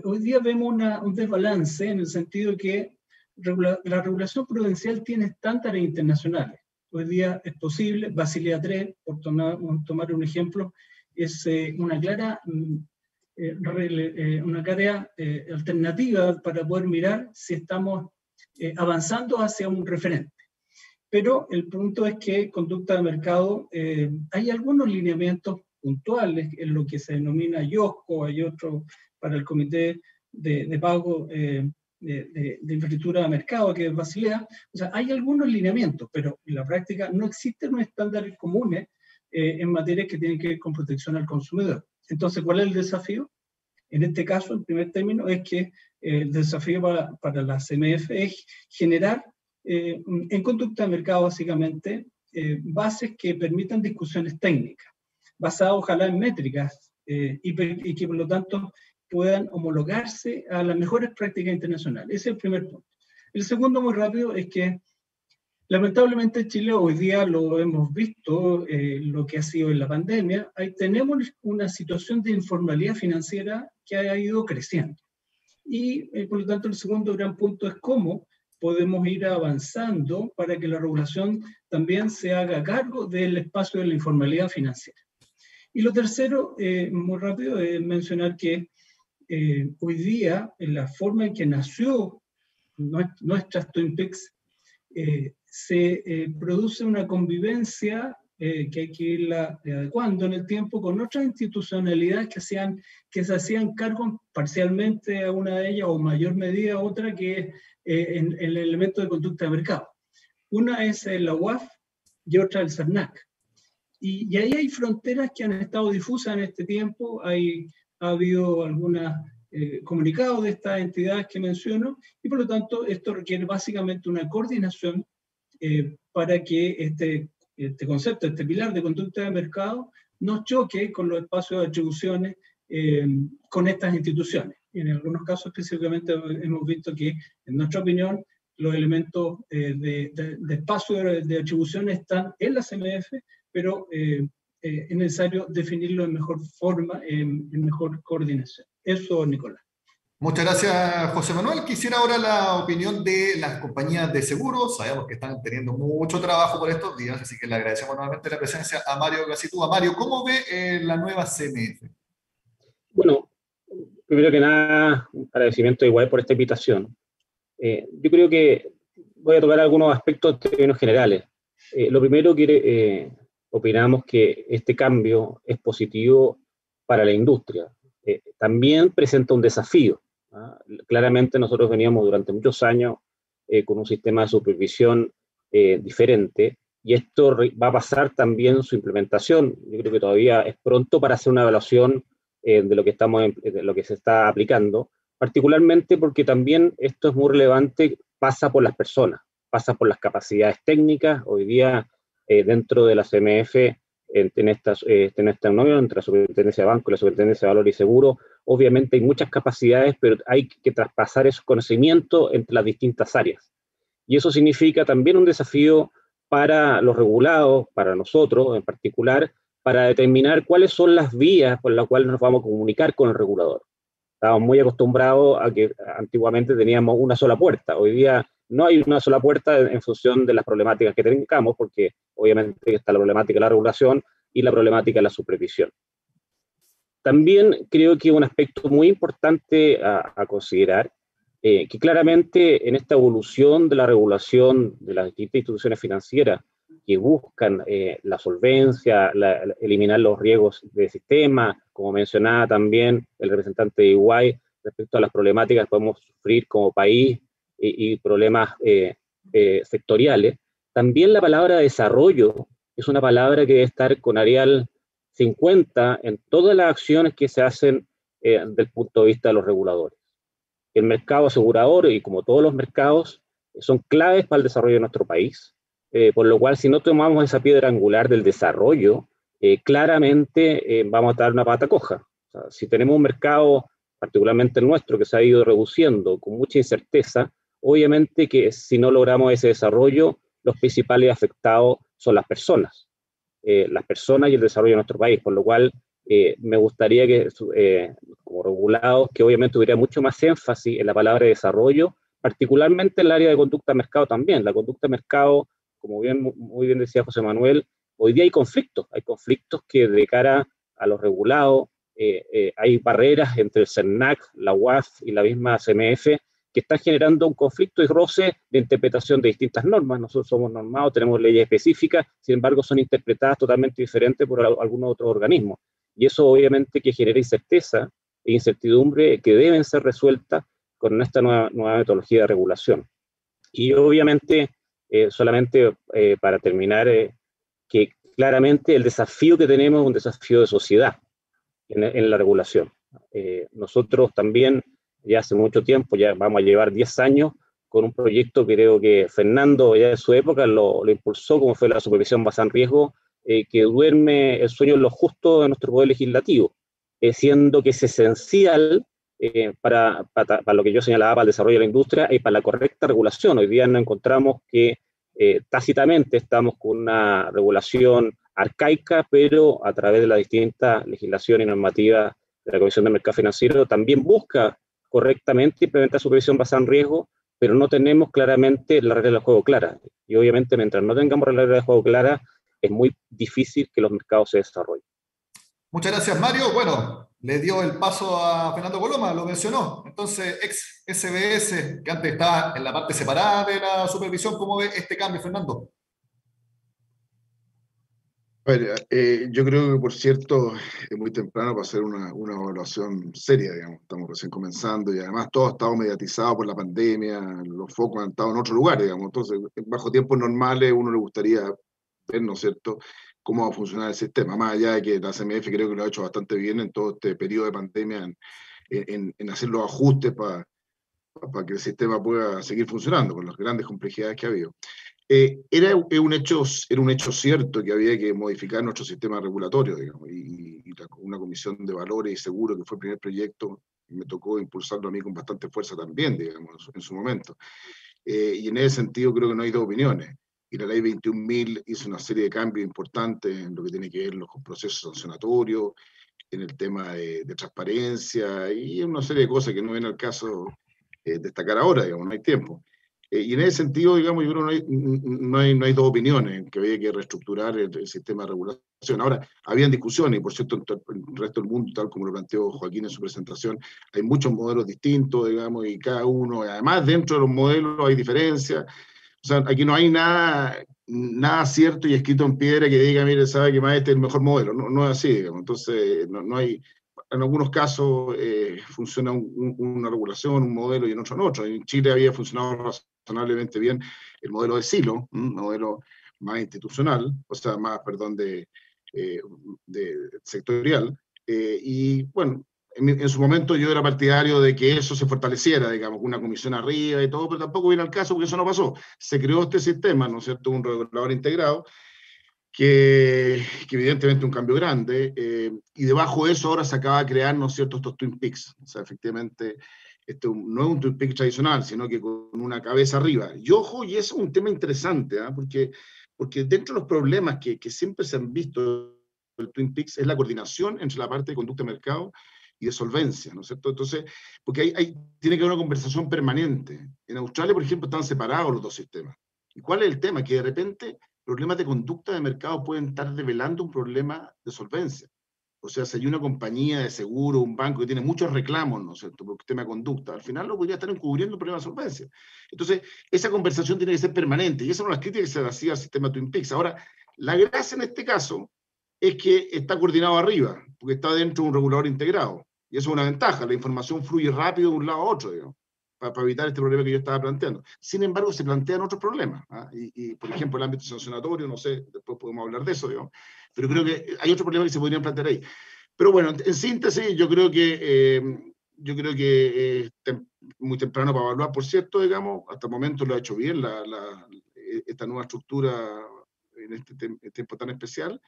hoy día vemos un desbalance en el sentido que la regulación prudencial tiene estándares internacionales. Hoy día es posible, Basilea 3, por tomar un ejemplo, es una clara alternativa para poder mirar si estamos avanzando hacia un referente. Pero el punto es que conducta de mercado, hay algunos lineamientos puntuales, en lo que se denomina IOSCO, hay otro para el Comité de Pago de Infraestructura de Mercado, que es Basilea. O sea, hay algunos lineamientos, pero en la práctica no existen estándares comunes en materias que tienen que ver con protección al consumidor. Entonces, ¿cuál es el desafío? En este caso, en primer término, es que el desafío para la CMF es generar en conducta de mercado, básicamente, bases que permitan discusiones técnicas, basadas ojalá en métricas, y que por lo tanto puedan homologarse a las mejores prácticas internacionales. Ese es el primer punto. El segundo, muy rápido, es que lamentablemente en Chile hoy día lo hemos visto, lo que ha sido en la pandemia, ahí tenemos una situación de informalidad financiera que ha ido creciendo. Y por lo tanto el segundo gran punto es cómo podemos ir avanzando para que la regulación también se haga cargo del espacio de la informalidad financiera. Y lo tercero, muy rápido, es mencionar que hoy día, en la forma en que nació nuestras Twin Peaks, se produce una convivencia que hay que irla adecuando en el tiempo con otras institucionalidades que se hacían cargo parcialmente a una de ellas o en mayor medida a otra, que es en el elemento de conducta de mercado. Una es la UAF y otra el CERNAC. Y ahí hay fronteras que han estado difusas en este tiempo. Ha habido algunos comunicados de estas entidades que menciono, y por lo tanto esto requiere básicamente una coordinación para que este concepto, este pilar de conducta de mercado, no choque con los espacios de atribuciones con estas instituciones. Y en algunos casos específicamente hemos visto que, en nuestra opinión, los elementos de espacio de atribuciones están en la CMF, pero es necesario definirlo en mejor forma, en mejor coordinación. Eso, Nicolás. Muchas gracias, José Manuel. Quisiera ahora la opinión de las compañías de seguros. Sabemos que están teniendo mucho trabajo por estos días, así que le agradecemos nuevamente la presencia a Mario Gacitúa. Mario, ¿cómo ve la nueva CMF? Bueno, primero que nada, un agradecimiento igual por esta invitación. Yo creo que voy a tocar algunos aspectos en términos generales. Lo primero que opinamos que este cambio es positivo para la industria. También presenta un desafío. Claramente nosotros veníamos durante muchos años con un sistema de supervisión diferente, y esto va a pasar también su implementación. Yo creo que todavía es pronto para hacer una evaluación de lo que se está aplicando, particularmente porque también esto es muy relevante, pasa por las personas, pasa por las capacidades técnicas. Hoy día dentro de la CMF, en esta unión entre la Superintendencia de Banco y la Superintendencia de Valor y Seguro, obviamente hay muchas capacidades, pero hay que traspasar esos conocimientos entre las distintas áreas. Y eso significa también un desafío para los regulados, para nosotros en particular, para determinar cuáles son las vías por las cuales nos vamos a comunicar con el regulador. Estábamos muy acostumbrados a que antiguamente teníamos una sola puerta. Hoy día no hay una sola puerta en función de las problemáticas que tengamos, porque obviamente está la problemática de la regulación y la problemática de la supervisión. También creo que un aspecto muy importante a considerar, que claramente en esta evolución de la regulación de las distintas instituciones financieras que buscan la solvencia, eliminar los riesgos del sistema, como mencionaba también el representante de EY, respecto a las problemáticas que podemos sufrir como país y problemas sectoriales. También la palabra desarrollo es una palabra que debe estar con Arial 50 en todas las acciones que se hacen desde el punto de vista de los reguladores. El mercado asegurador, y como todos los mercados, son claves para el desarrollo de nuestro país, por lo cual si no tomamos esa piedra angular del desarrollo, claramente vamos a dar una pata coja. O sea, si tenemos un mercado, particularmente el nuestro, que se ha ido reduciendo con mucha incerteza, obviamente que si no logramos ese desarrollo, los principales afectados son las personas y el desarrollo de nuestro país, por lo cual me gustaría que, como regulados, que obviamente hubiera mucho más énfasis en la palabra desarrollo, particularmente en el área de conducta de mercado también. La conducta de mercado, como muy bien decía José Manuel, hoy día hay conflictos que de cara a los regulados, hay barreras entre el CERNAC, la UAF y la misma CMF que están generando un conflicto y roce de interpretación de distintas normas. Nosotros somos normados, tenemos leyes específicas, sin embargo son interpretadas totalmente diferentes por algunos otros organismos. Y eso obviamente que genera incerteza e incertidumbre que deben ser resueltas con esta nueva metodología de regulación. Y obviamente, solamente para terminar, que claramente el desafío que tenemos es un desafío de sociedad en la regulación. Nosotros también, ya hace mucho tiempo, ya vamos a llevar 10 años con un proyecto que creo que Fernando ya en su época lo impulsó, como fue la supervisión basada en riesgo, que duerme el sueño en lo justo de nuestro poder legislativo, siendo que es esencial para lo que yo señalaba, para el desarrollo de la industria y para la correcta regulación. Hoy día nos encontramos que tácitamente estamos con una regulación arcaica, pero a través de la distinta legislación y normativa de la Comisión de Mercado Financiero también busca correctamente implementar supervisión basada en riesgo, pero no tenemos claramente las reglas de juego claras. Y obviamente mientras no tengamos reglas de juego claras, es muy difícil que los mercados se desarrollen. Muchas gracias, Mario. Bueno, le dio el paso a Fernando Coloma, lo mencionó. Entonces, ex SBS, que antes estaba en la parte separada de la supervisión, ¿cómo ve este cambio, Fernando? A ver, yo creo que, por cierto, es muy temprano para hacer una evaluación seria, digamos. Estamos recién comenzando y además todo ha estado mediatizado por la pandemia, los focos han estado en otro lugar, digamos. Entonces, bajo tiempos normales, uno le gustaría ver, ¿no es cierto?, cómo va a funcionar el sistema, más allá de que la CMF creo que lo ha hecho bastante bien en todo este periodo de pandemia en hacer los ajustes para que el sistema pueda seguir funcionando con las grandes complejidades que ha habido. Era un hecho cierto que había que modificar nuestro sistema regulatorio, digamos, y una comisión de valores y seguro, que fue el primer proyecto, me tocó impulsarlo a mí con bastante fuerza también, digamos, en su momento. Y en ese sentido creo que no hay dos opiniones. Y la ley 21.000 hizo una serie de cambios importantes en lo que tiene que ver con procesos sancionatorios, en el tema de transparencia y una serie de cosas que no viene al caso destacar ahora, digamos, no hay tiempo. Y en ese sentido, digamos, yo creo que no hay dos opiniones, que había que reestructurar el sistema de regulación. Ahora, habían discusiones, y por cierto, en el resto del mundo, tal como lo planteó Joaquín en su presentación, hay muchos modelos distintos, digamos, y cada uno, además dentro de los modelos hay diferencias. O sea, aquí no hay nada cierto y escrito en piedra que diga, mire, sabe que más este es el mejor modelo. No es así, digamos. Entonces, no hay, en algunos casos funciona una regulación, un modelo y en otro no otro. En Chile había funcionado razonablemente bien el modelo de silo, un modelo más institucional, o sea, más, perdón, de sectorial. Y bueno, en su momento yo era partidario de que eso se fortaleciera, digamos, con una comisión arriba y todo, pero tampoco viene al caso porque eso no pasó. Se creó este sistema, ¿no es cierto?, un regulador integrado, que evidentemente es un cambio grande, y debajo de eso ahora se acaba de crear, ¿no es cierto?, estos Twin Peaks. O sea, efectivamente, no es un Twin Peaks tradicional, sino que con una cabeza arriba. Y ojo, y eso es un tema interesante, ¿eh? Porque dentro de los problemas que siempre se han visto el Twin Peaks es la coordinación entre la parte de conducta de mercado y de solvencia, ¿no es cierto? Entonces, porque tiene que haber una conversación permanente. En Australia, por ejemplo, están separados los dos sistemas. ¿Y cuál es el tema? Que de repente problemas de conducta de mercado pueden estar revelando un problema de solvencia. O sea, si hay una compañía de seguro, un banco que tiene muchos reclamos, ¿no es cierto?, por el tema de conducta, al final lo podría estar encubriendo un problema de solvencia. Entonces, esa conversación tiene que ser permanente, y esa es una crítica que se le hacía al sistema Twin Peaks. Ahora, la gracia en este caso es que está coordinado arriba, porque está dentro de un regulador integrado, y eso es una ventaja, la información fluye rápido de un lado a otro, digamos, para evitar este problema que yo estaba planteando. Sin embargo, se plantean otros problemas, ¿eh? Y, por ejemplo, el ámbito sancionatorio, no sé, después podemos hablar de eso, digamos, pero creo que hay otros problemas que se podrían plantear ahí. Pero bueno, en síntesis, yo creo que muy temprano para evaluar, por cierto, digamos, hasta el momento lo ha hecho bien esta nueva estructura en este tiempo tan especial,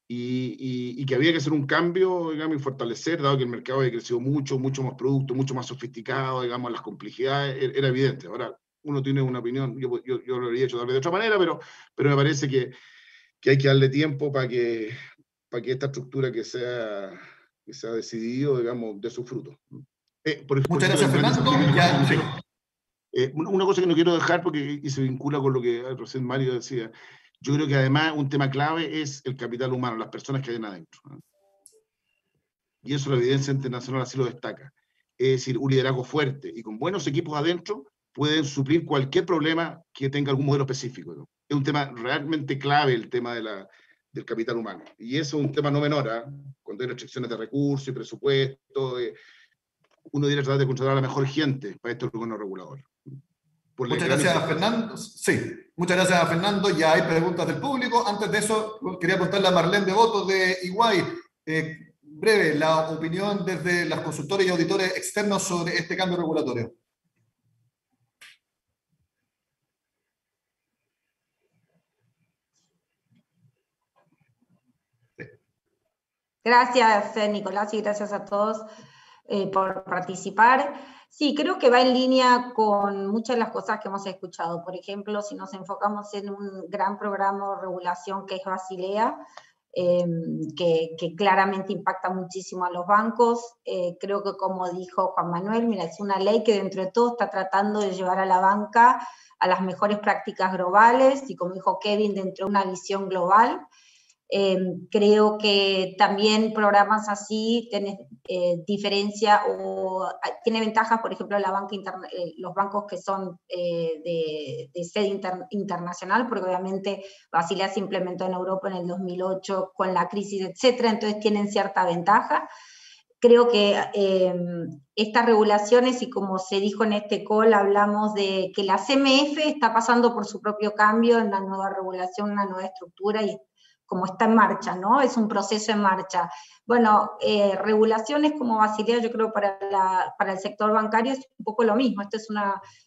y que había que hacer un cambio, digamos, y fortalecer, dado que el mercado había crecido mucho más producto, mucho más sofisticado, digamos, las complejidades, era evidente. Ahora, uno tiene una opinión, yo lo habría hecho tal vez de otra manera, pero me parece que hay que darle tiempo para que esta estructura que se ha decidido, digamos, dé su fruto. Muchas gracias, Fernando. Una cosa que no quiero dejar, y se vincula con lo que recién Mario decía, yo creo que además un tema clave es el capital humano, las personas que hay adentro, ¿no? Y eso la evidencia internacional así lo destaca. es decir, un liderazgo fuerte y con buenos equipos adentro, pueden suplir cualquier problema que tenga algún modelo específico, ¿no? Es un tema realmente clave el tema del capital humano. Y eso es un tema no menor, ¿eh? Cuando hay restricciones de recursos y presupuesto, uno debe tratar de contratar a la mejor gente para estos órganos reguladores. Muchas gracias, Fernando. Sí, muchas gracias, Fernando. Ya hay preguntas del público. Antes de eso, quería preguntarle a Marlene Devoto de Iguay, breve, la opinión desde las consultores y auditores externos sobre este cambio regulatorio. Gracias, Nicolás, y gracias a todos por participar. Sí, creo que va en línea con muchas de las cosas que hemos escuchado. Por ejemplo, si nos enfocamos en un gran programa de regulación que es Basilea, que claramente impacta muchísimo a los bancos. Creo que, como dijo Juan Manuel, mira, es una ley que dentro de todo está tratando de llevar a la banca a las mejores prácticas globales, y como dijo Kevin, dentro de una visión global. Creo que también programas así tienen diferencia o tiene ventajas, por ejemplo, la banca los bancos que son de sede internacional, porque obviamente Basilea se implementó en Europa en el 2008 con la crisis, etcétera, entonces tienen cierta ventaja. Creo que estas regulaciones, y como se dijo en este call, hablamos de que la CMF está pasando por su propio cambio en la nueva regulación, una nueva estructura, y como está en marcha, ¿no? Es un proceso en marcha. Bueno, regulaciones como Basilea, yo creo para el sector bancario es un poco lo mismo. Esto es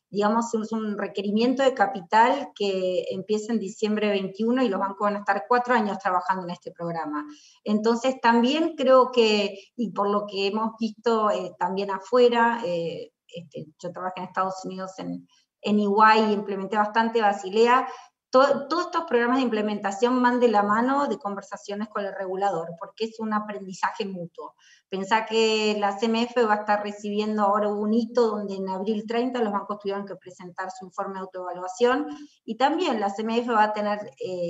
digamos, es un requerimiento de capital que empieza en diciembre 21 y los bancos van a estar 4 años trabajando en este programa. Entonces también creo que, y por lo que hemos visto también afuera, yo trabajé en Estados Unidos en EY y implementé bastante Basilea. Todos estos programas de implementación van de la mano de conversaciones con el regulador, porque es un aprendizaje mutuo. Pensá que la CMF va a estar recibiendo ahora un hito donde en abril 30 los bancos tuvieron que presentar su informe de autoevaluación, y también la CMF va a tener,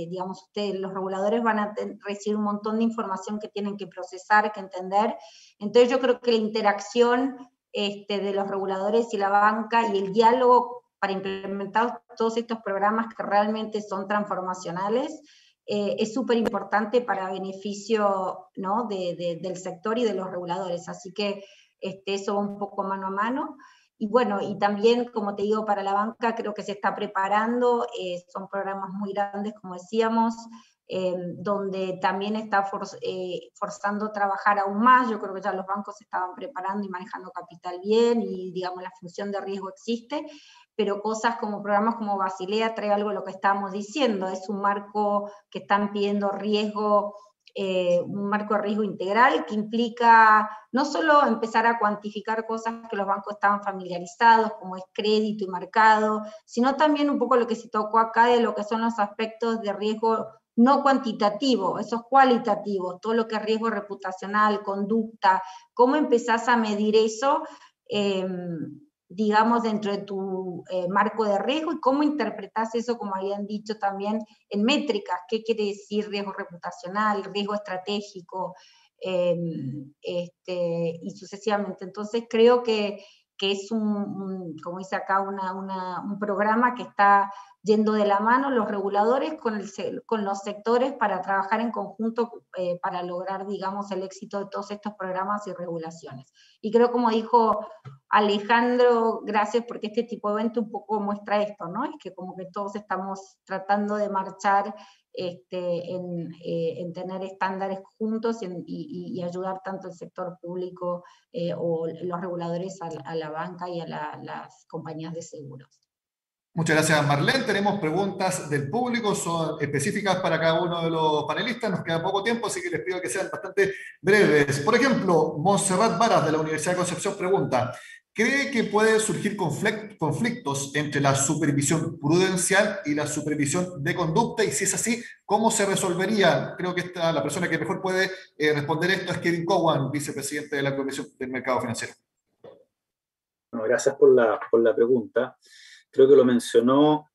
digamos, los reguladores van a recibir un montón de información que tienen que procesar, que entender. Entonces yo creo que la interacción de los reguladores y la banca y el diálogo para implementar todos estos programas que realmente son transformacionales, es súper importante para beneficio, ¿no?, del sector y de los reguladores. Así que eso va un poco mano a mano. Y bueno, y también, como te digo, para la banca creo que se está preparando, son programas muy grandes, como decíamos, donde también está forzando a trabajar aún más. Yo creo que ya los bancos se estaban preparando y manejando capital bien, y digamos la función de riesgo existe, pero cosas como programas como Basilea trae algo de lo que estábamos diciendo, es un marco que están pidiendo riesgo, un marco de riesgo integral que implica no solo empezar a cuantificar cosas que los bancos estaban familiarizados, como es crédito y mercado, sino también un poco lo que se tocó acá de lo que son los aspectos de riesgo no cuantitativo, esos cualitativos, todo lo que es riesgo reputacional, conducta, cómo empezás a medir eso, digamos, dentro de tu marco de riesgo, y cómo interpretás eso, como habían dicho también, en métricas. ¿Qué quiere decir riesgo reputacional, riesgo estratégico, y sucesivamente? Entonces creo que es como dice acá, un programa que está yendo de la mano los reguladores con los sectores para trabajar en conjunto para lograr, digamos, el éxito de todos estos programas y regulaciones. Y creo, como dijo Alejandro, gracias, porque este tipo de evento un poco muestra esto, ¿no? Es que como que todos estamos tratando de marchar en tener estándares juntos y ayudar tanto el sector público o los reguladores a la banca y a las compañías de seguros. Muchas gracias, Marlene. Tenemos preguntas del público, son específicas para cada uno de los panelistas. Nos queda poco tiempo, así que les pido que sean bastante breves. Por ejemplo, Montserrat Varas, de la Universidad de Concepción, pregunta: ¿cree que pueden surgir conflictos entre la supervisión prudencial y la supervisión de conducta? Y si es así, ¿cómo se resolvería? Creo que la persona que mejor puede responder esto es Kevin Cowan, vicepresidente de la Comisión del Mercado Financiero. Bueno, gracias por la pregunta. Creo que lo mencionó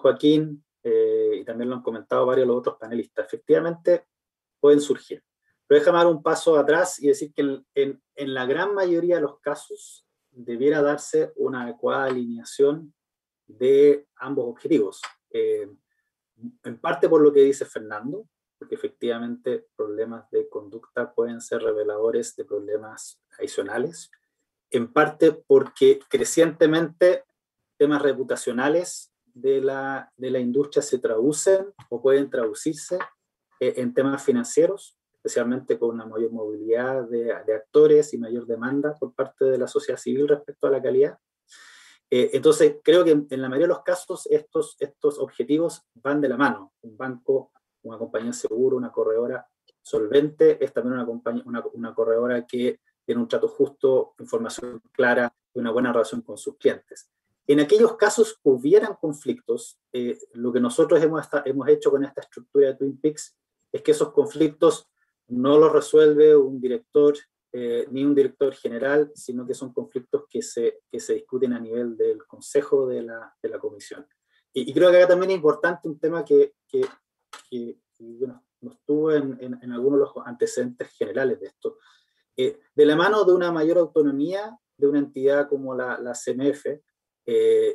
Joaquín, y también lo han comentado varios de los otros panelistas. Efectivamente, pueden surgir. Pero déjame dar un paso atrás y decir que en la gran mayoría de los casos debiera darse una adecuada alineación de ambos objetivos. En parte por lo que dice Fernando, porque efectivamente problemas de conducta pueden ser reveladores de problemas adicionales. En parte porque crecientemente temas reputacionales de la industria se traducen o pueden traducirse en temas financieros, especialmente con una mayor movilidad de actores y mayor demanda por parte de la sociedad civil respecto a la calidad. Entonces, creo que en la mayoría de los casos estos objetivos van de la mano. Un banco, una compañía de seguro, una corredora solvente, es también una corredora que tiene un trato justo, información clara y una buena relación con sus clientes. En aquellos casos que hubieran conflictos, lo que nosotros hemos hecho con esta estructura de Twin Peaks es que esos conflictos no los resuelve un director ni un director general, sino que son conflictos que se discuten a nivel del consejo de la comisión. Y creo que acá también es importante un tema que bueno, nos tuvo en algunos de los antecedentes generales de esto. De la mano de una mayor autonomía de una entidad como la CMF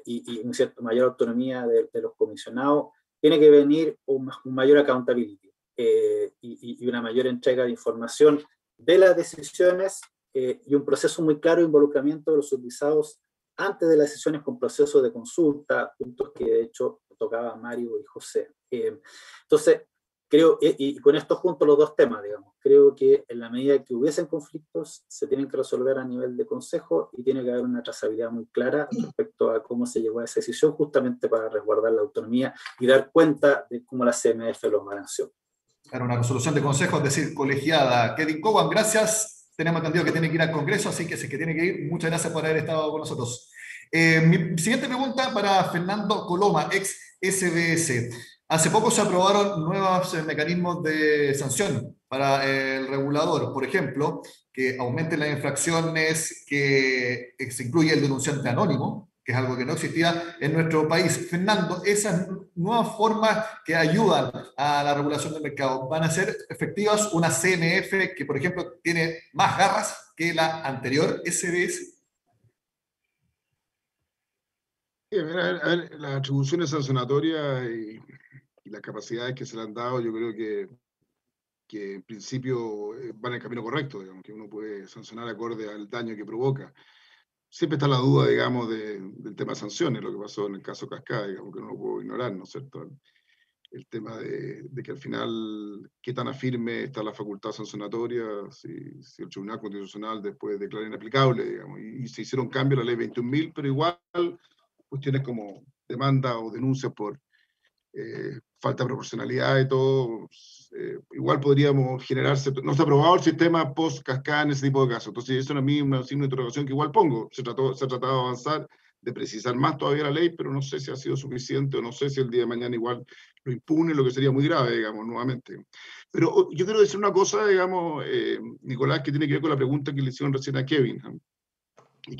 y una cierta mayor autonomía de los comisionados, tiene que venir un mayor accountability y una mayor entrega de información de las decisiones y un proceso muy claro de involucramiento de los supervisados antes de las decisiones con procesos de consulta, puntos que de hecho tocaba Mario y José. Entonces, creo, y con esto junto los dos temas, digamos, creo que en la medida que hubiesen conflictos, se tienen que resolver a nivel de consejo y tiene que haber una trazabilidad muy clara respecto a cómo se llegó a esa decisión, justamente para resguardar la autonomía y dar cuenta de cómo la CMF lo balanceó. Era una resolución de consejo, es decir, colegiada. Kevin Cowan, gracias. Tenemos entendido que tiene que ir al Congreso, así que si es que tiene que ir, muchas gracias por haber estado con nosotros. Mi siguiente pregunta para Fernando Coloma, ex SBS. Hace poco se aprobaron nuevos mecanismos de sanción para el regulador. Por ejemplo, que aumenten las infracciones, que se incluye el denunciante anónimo, que es algo que no existía en nuestro país. Fernando, esas nuevas formas que ayudan a la regulación del mercado, ¿van a ser efectivas una CMF que, por ejemplo, tiene más garras que la anterior SBS? Sí, a ver, las atribuciones sancionatorias y las capacidades que se le han dado, yo creo que en principio van en el camino correcto, digamos, que uno puede sancionar acorde al daño que provoca. Siempre está la duda, digamos, del tema de sanciones, lo que pasó en el caso Cascada, digamos, que no lo puedo ignorar, ¿no es cierto? El tema de que al final, qué tan firme está la facultad sancionatoria, si el Tribunal Constitucional después declara inaplicable, digamos, y se hicieron cambios a la ley 21.000, pero igual cuestiones como demanda o denuncias por falta de proporcionalidad y todo, igual podríamos generarse, no está aprobado el sistema post-cascada en ese tipo de casos. Entonces, eso es a mí un signo de interrogación que igual pongo. Se ha tratado de avanzar, de precisar más todavía la ley, pero no sé si ha sido suficiente o no sé si el día de mañana igual lo impune, lo que sería muy grave, digamos, nuevamente. Pero yo quiero decir una cosa, digamos, Nicolás, que tiene que ver con la pregunta que le hicieron recién a Kevin, ¿no? y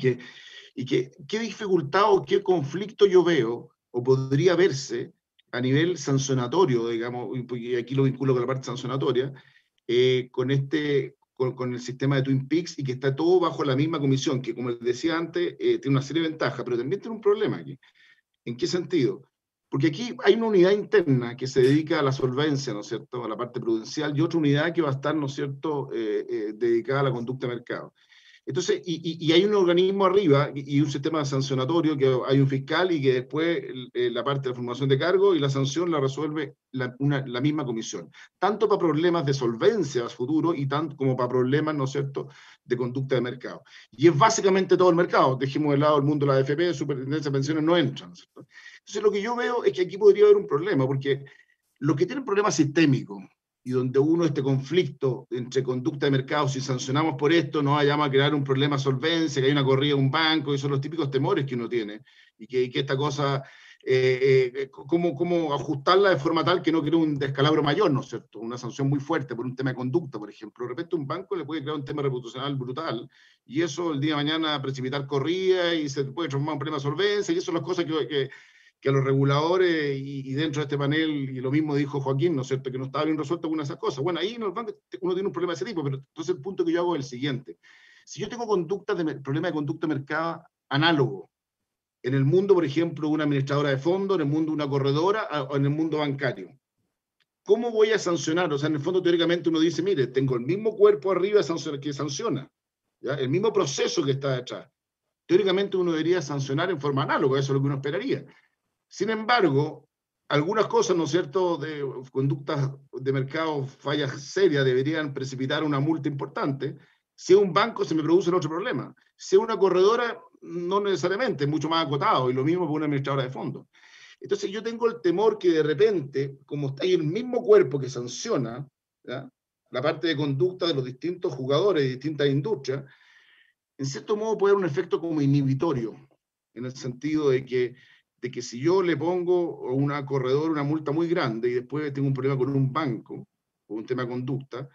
que qué dificultad o qué conflicto yo veo o podría verse a nivel sancionatorio, digamos, y aquí lo vinculo con la parte sancionatoria, con el sistema de Twin Peaks y que está todo bajo la misma comisión, que como les decía antes, tiene una serie de ventajas, pero también tiene un problema aquí. ¿En qué sentido? Porque aquí hay una unidad interna que se dedica a la solvencia, ¿no es cierto?, a la parte prudencial, y otra unidad que va a estar, ¿no es cierto?, dedicada a la conducta de mercado. Entonces, y hay un organismo arriba y un sistema sancionatorio, que hay un fiscal y que después la parte de la formación de cargo y la sanción la resuelve la misma comisión. Tanto para problemas de solvencia a futuro y tanto como para problemas, ¿no es cierto?, de conducta de mercado. Y es básicamente todo el mercado. Dejemos de lado el mundo de la AFP, superintendencia de pensiones no entran, ¿no es cierto? Entonces, lo que yo veo es que aquí podría haber un problema, porque los que tienen problemas sistémicos, y donde uno este conflicto entre conducta de mercado, si sancionamos por esto, no vayamos a crear un problema de solvencia, que hay una corrida de un banco, y son los típicos temores que uno tiene, y que esta cosa, cómo ajustarla de forma tal que no cree un descalabro mayor, ¿no es cierto? Una sanción muy fuerte por un tema de conducta, por ejemplo. De repente un banco le puede crear un tema reputacional brutal, y eso el día de mañana precipitar corrida, y se puede transformar en un problema de solvencia, y eso son las cosas que que a los reguladores y dentro de este panel, y lo mismo dijo Joaquín, ¿no es cierto?, que no estaba bien resuelto alguna de esas cosas. Bueno, ahí en los bancos uno tiene un problema de ese tipo, pero entonces el punto que yo hago es el siguiente. Si yo tengo problema de conducta de mercado análogo, en el mundo, por ejemplo, una administradora de fondos, en el mundo una corredora, o en el mundo bancario, ¿cómo voy a sancionar? O sea, en el fondo, teóricamente, uno dice, mire, tengo el mismo cuerpo arriba que sanciona, ¿ya? El mismo proceso que está detrás. Teóricamente, uno debería sancionar en forma análoga, eso es lo que uno esperaría. Sin embargo, algunas cosas, ¿no es cierto?, de conductas de mercado, fallas serias, deberían precipitar una multa importante. Si es un banco, se me produce otro problema. Si es una corredora, no necesariamente, es mucho más acotado, y lo mismo por una administradora de fondos. Entonces yo tengo el temor que de repente, como está ahí el mismo cuerpo que sanciona, ¿ya?, la parte de conducta de los distintos jugadores de distintas industrias, en cierto modo puede haber un efecto como inhibitorio, en el sentido de que si yo le pongo a una corredora una multa muy grande y después tengo un problema con un banco, o un tema de conducta,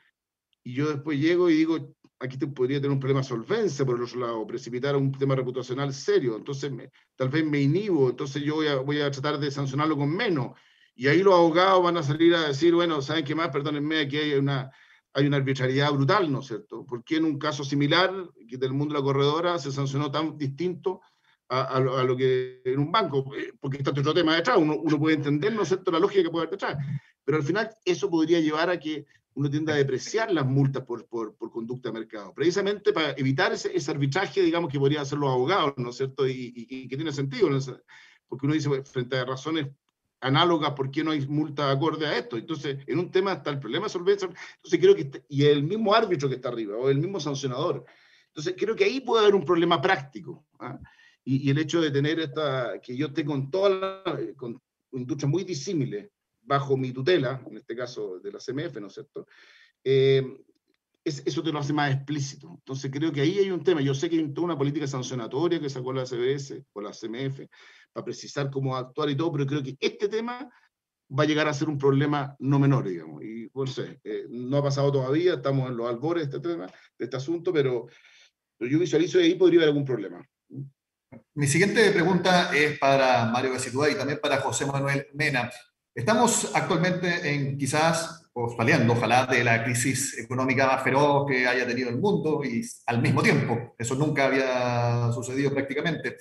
y yo después llego y digo, aquí podría tener un problema de solvencia por el otro lado, precipitar un tema reputacional serio, entonces tal vez me inhibo, entonces yo voy a tratar de sancionarlo con menos, y ahí los abogados van a salir a decir, bueno, ¿saben qué más? Perdónenme, aquí hay una arbitrariedad brutal, ¿no es cierto? ¿Por qué en un caso similar, que del mundo de la corredora, se sancionó tan distinto a lo que en un banco? Porque está otro tema detrás, uno puede entender, ¿no es cierto?, la lógica que puede haber detrás, pero al final eso podría llevar a que uno tiende a depreciar las multas por conducta de mercado, precisamente para evitar ese arbitraje, digamos, que podrían hacer los abogados, ¿no es cierto?, y que tiene sentido, ¿no? Porque uno dice, frente a razones análogas, ¿por qué no hay multa acorde a esto? Entonces, en un tema está el problema de solvencia, entonces creo que, y el mismo árbitro que está arriba, o el mismo sancionador, entonces creo que ahí puede haber un problema práctico, ¿ah? Y el hecho de tener que yo esté con con industrias muy disímiles, bajo mi tutela, en este caso de la CMF, ¿no es cierto?, eso te lo hace más explícito. Entonces creo que ahí hay un tema. Yo sé que hay toda una política sancionatoria que sacó la CBS o la CMF para precisar cómo actuar y todo, pero creo que este tema va a llegar a ser un problema no menor, digamos. Y pues, no ha pasado todavía, estamos en los albores de este tema, de este asunto, pero yo visualizo que ahí podría haber algún problema. Mi siguiente pregunta es para Mario Gacitúa y también para José Manuel Mena. Estamos actualmente en quizás, o saliendo, ojalá, de la crisis económica más feroz que haya tenido el mundo y al mismo tiempo. Eso nunca había sucedido prácticamente.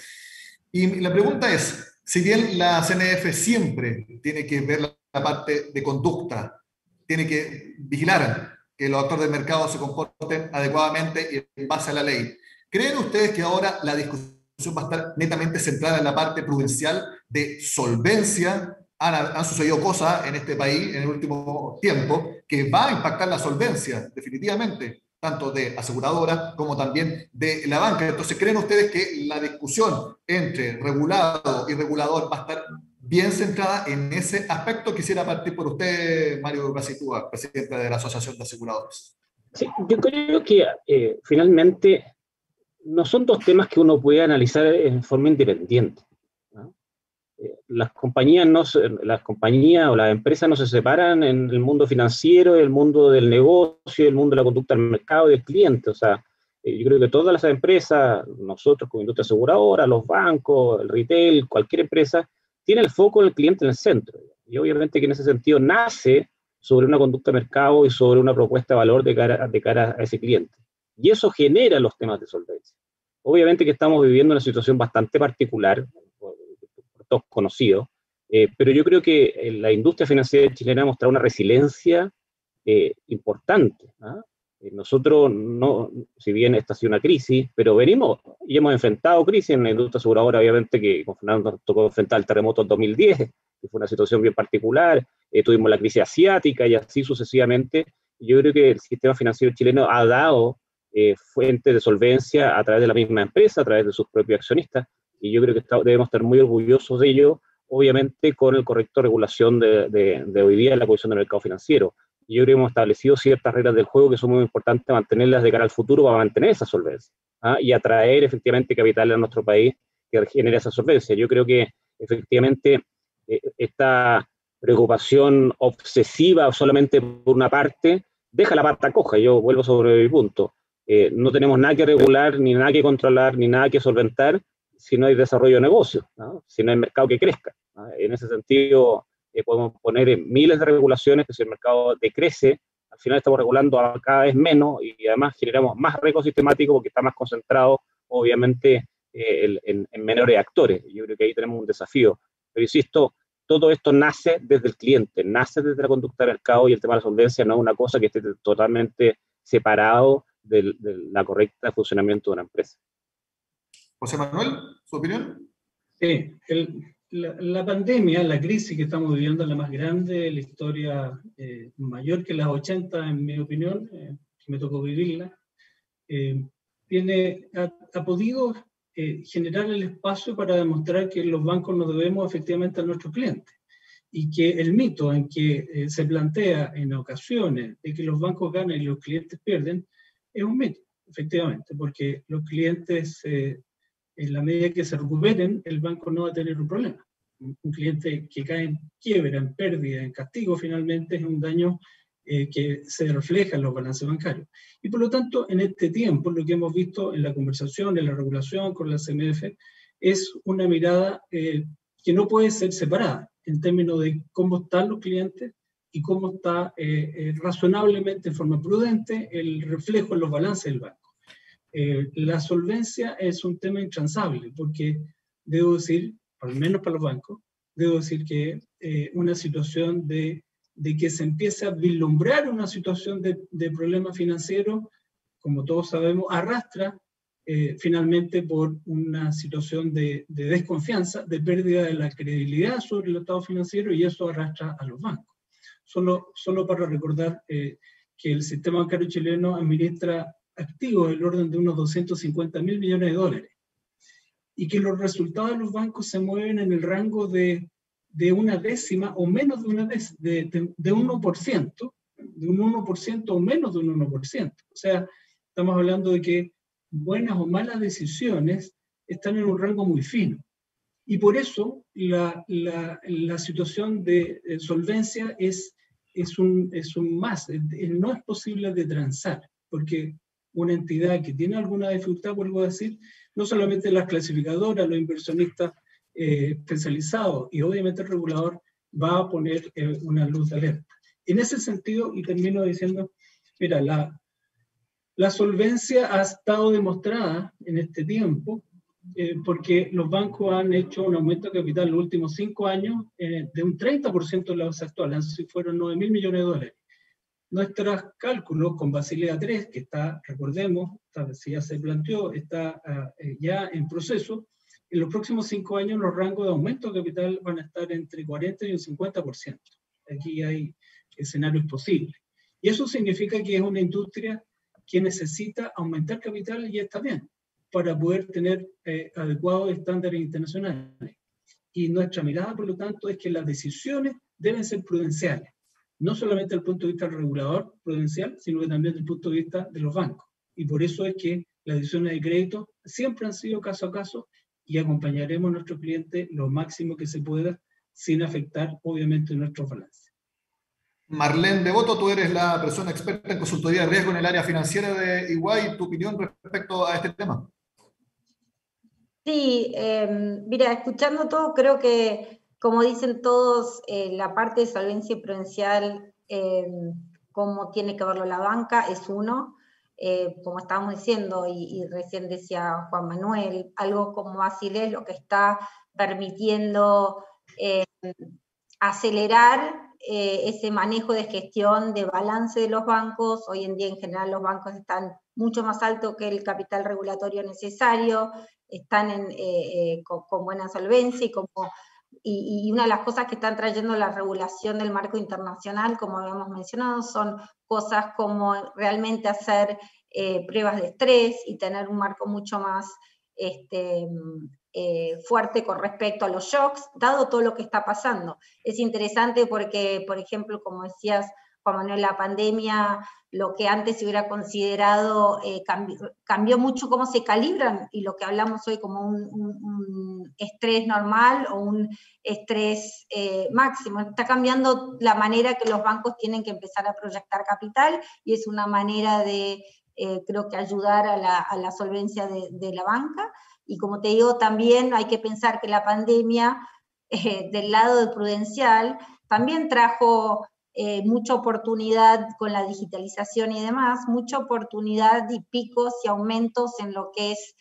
Y la pregunta es, si bien la CNF siempre tiene que ver la parte de conducta, tiene que vigilar que los actores del mercado se comporten adecuadamente y en base a la ley, ¿creen ustedes que ahora la discusión va a estar netamente centrada en la parte prudencial de solvencia? Han sucedido cosas en este país en el último tiempo que va a impactar la solvencia, definitivamente, tanto de aseguradora como también de la banca. Entonces, ¿creen ustedes que la discusión entre regulado y regulador va a estar bien centrada en ese aspecto? Quisiera partir por usted, Mario Gacitúa, presidente de la Asociación de Aseguradores. Sí, yo creo que finalmente no son dos temas que uno puede analizar en forma independiente, ¿no? Las compañías o las empresas no se separan en el mundo financiero, el mundo del negocio, el mundo de la conducta del mercado y del cliente. O sea, yo creo que todas las empresas, nosotros como industria aseguradora, los bancos, el retail, cualquier empresa, tiene el foco del cliente en el centro. Y obviamente que en ese sentido nace sobre una conducta de mercado y sobre una propuesta de valor de cara a ese cliente. Y eso genera los temas de solvencia. Obviamente que estamos viviendo una situación bastante particular, por todos conocidos, pero yo creo que la industria financiera chilena ha mostrado una resiliencia importante, ¿no? Nosotros, si bien esta ha sido una crisis, pero venimos y hemos enfrentado crisis en la industria aseguradora, obviamente que con Fernando nos tocó enfrentar el terremoto del 2010, que fue una situación bien particular, tuvimos la crisis asiática y así sucesivamente. Yo creo que el sistema financiero chileno ha dado fuentes de solvencia a través de la misma empresa, a través de sus propios accionistas, y yo creo que debemos estar muy orgullosos de ello, obviamente con el correcto regulación de hoy día en la Comisión del Mercado Financiero. Y yo creo que hemos establecido ciertas reglas del juego que son muy importantes mantenerlas de cara al futuro para mantener esa solvencia, y atraer efectivamente capital a nuestro país que genere esa solvencia. Yo creo que efectivamente esta preocupación obsesiva solamente por una parte deja la pata coja. Yo vuelvo sobre mi punto. No tenemos nada que regular, ni nada que controlar, ni nada que solventar, si no hay desarrollo de negocio, ¿no? Si no hay mercado que crezca, ¿no? En ese sentido, podemos poner miles de regulaciones que si el mercado decrece, al final estamos regulando cada vez menos y además generamos más riesgo sistemático porque está más concentrado, obviamente, en menores actores. Yo creo que ahí tenemos un desafío. Pero insisto, todo esto nace desde el cliente, nace desde la conducta de mercado y el tema de la solvencia no es una cosa que esté totalmente separado de la correcta funcionamiento de una empresa. José Manuel, ¿su opinión? Sí, la pandemia, la crisis que estamos viviendo es la más grande, la historia mayor que las 80, en mi opinión, que me tocó vivirla, ha podido generar el espacio para demostrar que los bancos nos debemos efectivamente a nuestros clientes y que el mito en que se plantea en ocasiones de que los bancos ganan y los clientes pierden es un mito, efectivamente, porque los clientes, en la medida que se recuperen, el banco no va a tener un problema. Un cliente que cae en quiebra, en pérdida, en castigo, finalmente es un daño que se refleja en los balances bancarios. Y por lo tanto, en este tiempo, lo que hemos visto en la conversación, en la regulación con la CMF, es una mirada que no puede ser separada en términos de cómo están los clientes y cómo está razonablemente, en forma prudente, el reflejo en los balances del banco. La solvencia es un tema intransable, porque debo decir, al menos para los bancos, debo decir que una situación de que se empiece a vislumbrar una situación de problema financiero, como todos sabemos, arrastra finalmente por una situación de desconfianza, de pérdida de la credibilidad sobre el estado financiero, y eso arrastra a los bancos. Solo para recordar que el sistema bancario chileno administra activos del orden de unos 250.000 millones de dólares, y que los resultados de los bancos se mueven en el rango de una décima o menos de una de 1%, de un 1% o menos de un 1%. O sea, estamos hablando de que buenas o malas decisiones están en un rango muy fino. Y por eso la situación de solvencia es un más, no es posible de transar, porque una entidad que tiene alguna dificultad, vuelvo a decir, no solamente las clasificadoras, los inversionistas especializados y obviamente el regulador va a poner una luz de alerta. En ese sentido, y termino diciendo, mira, la solvencia ha estado demostrada en este tiempo porque los bancos han hecho un aumento de capital en los últimos 5 años de un 30% de la base actual, así fueron 9.000 millones de dólares. Nuestros cálculos con Basilea 3, que está, recordemos, si ya se planteó, está ya en proceso, en los próximos 5 años los rangos de aumento de capital van a estar entre 40 y un 50%. Aquí hay escenarios posibles. Y eso significa que es una industria que necesita aumentar capital, y está bien, para poder tener adecuados estándares internacionales. Y nuestra mirada, por lo tanto, es que las decisiones deben ser prudenciales, no solamente desde el punto de vista del regulador prudencial, sino que también desde el punto de vista de los bancos. Y por eso es que las decisiones de crédito siempre han sido caso a caso, y acompañaremos a nuestros clientes lo máximo que se pueda, sin afectar, obviamente, nuestros balances. Marlene Devoto, tú eres la persona experta en consultoría de riesgo en el área financiera de EY. ¿Tu opinión respecto a este tema? Sí, mira, escuchando todo, creo que, como dicen todos, la parte de solvencia y prudencial, cómo tiene que verlo la banca, es uno. Como estábamos diciendo, y recién decía Juan Manuel, algo como Basilea es lo que está permitiendo acelerar ese manejo de gestión de balance de los bancos. Hoy en día, en general, los bancos están mucho más altos que el capital regulatorio necesario, están con buena solvencia, y una de las cosas que están trayendo la regulación del marco internacional, como habíamos mencionado, son cosas como realmente hacer pruebas de estrés y tener un marco mucho más fuerte con respecto a los shocks, dado todo lo que está pasando. Es interesante porque, por ejemplo, como decías, Juan Manuel, la pandemia, lo que antes se hubiera considerado, cambió mucho cómo se calibran, y lo que hablamos hoy como un estrés normal o un estrés máximo. Está cambiando la manera que los bancos tienen que empezar a proyectar capital, y es una manera de, creo que, ayudar a la solvencia de la banca. y como te digo, también hay que pensar que la pandemia, del lado de Prudencial, también trajo mucha oportunidad con la digitalización y demás, mucha oportunidad y picos y aumentos en lo que es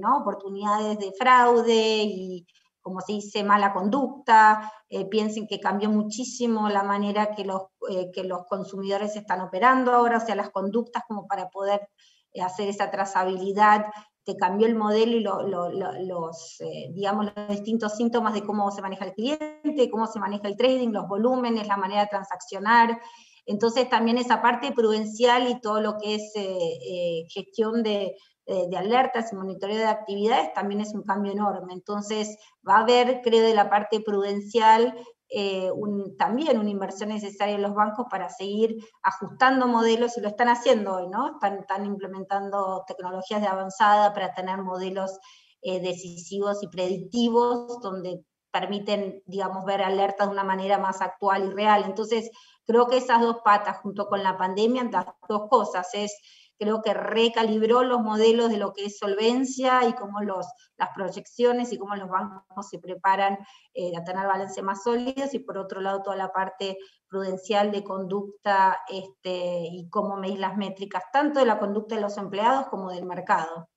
¿no? Oportunidades de fraude y, como se dice, mala conducta. Piensen que cambió muchísimo la manera que los consumidores están operando ahora, o sea, las conductas como para poder hacer esa trazabilidad, te cambió el modelo y digamos, los distintos síntomas de cómo se maneja el cliente, cómo se maneja el trading, los volúmenes, la manera de transaccionar. Entonces también esa parte prudencial y todo lo que es gestión de alertas y monitoreo de actividades también es un cambio enorme. Entonces va a haber, creo, de la parte prudencial también una inversión necesaria en los bancos para seguir ajustando modelos, y lo están haciendo hoy, ¿no? Están implementando tecnologías de avanzada para tener modelos decisivos y predictivos, donde permiten, digamos, ver alertas de una manera más actual y real. Entonces, creo que esas dos patas, junto con la pandemia, las dos cosas, creo que recalibró los modelos de lo que es solvencia y cómo las proyecciones y cómo los bancos se preparan a tener balance más sólidos, y por otro lado toda la parte prudencial de conducta y cómo medir las métricas, tanto de la conducta de los empleados como del mercado.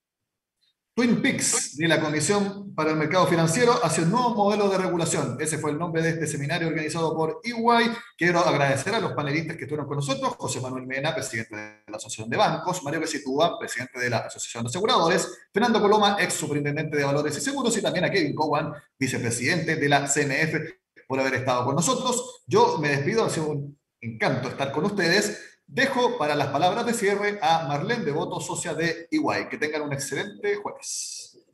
Twin Peaks, de la Comisión para el Mercado Financiero, hacia un nuevo modelo de regulación. Ese fue el nombre de este seminario organizado por EY. Quiero agradecer a los panelistas que estuvieron con nosotros: José Manuel Mena, presidente de la Asociación de Bancos; Mario Pesitúa, presidente de la Asociación de Aseguradores; Fernando Coloma, ex superintendente de Valores y Seguros; y también a Kevin Cowan, vicepresidente de la CMF, por haber estado con nosotros. Yo me despido, ha sido un encanto estar con ustedes. Dejo para las palabras de cierre a Marlene Devoto, socia de EY. Que tengan un excelente jueves.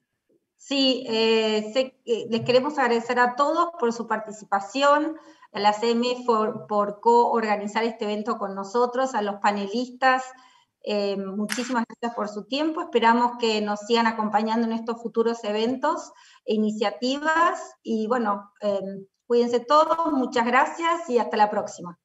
Sí, les queremos agradecer a todos por su participación, a la CMF por co-organizar este evento con nosotros, a los panelistas, muchísimas gracias por su tiempo. Esperamos que nos sigan acompañando en estos futuros eventos e iniciativas, y bueno, cuídense todos, muchas gracias y hasta la próxima.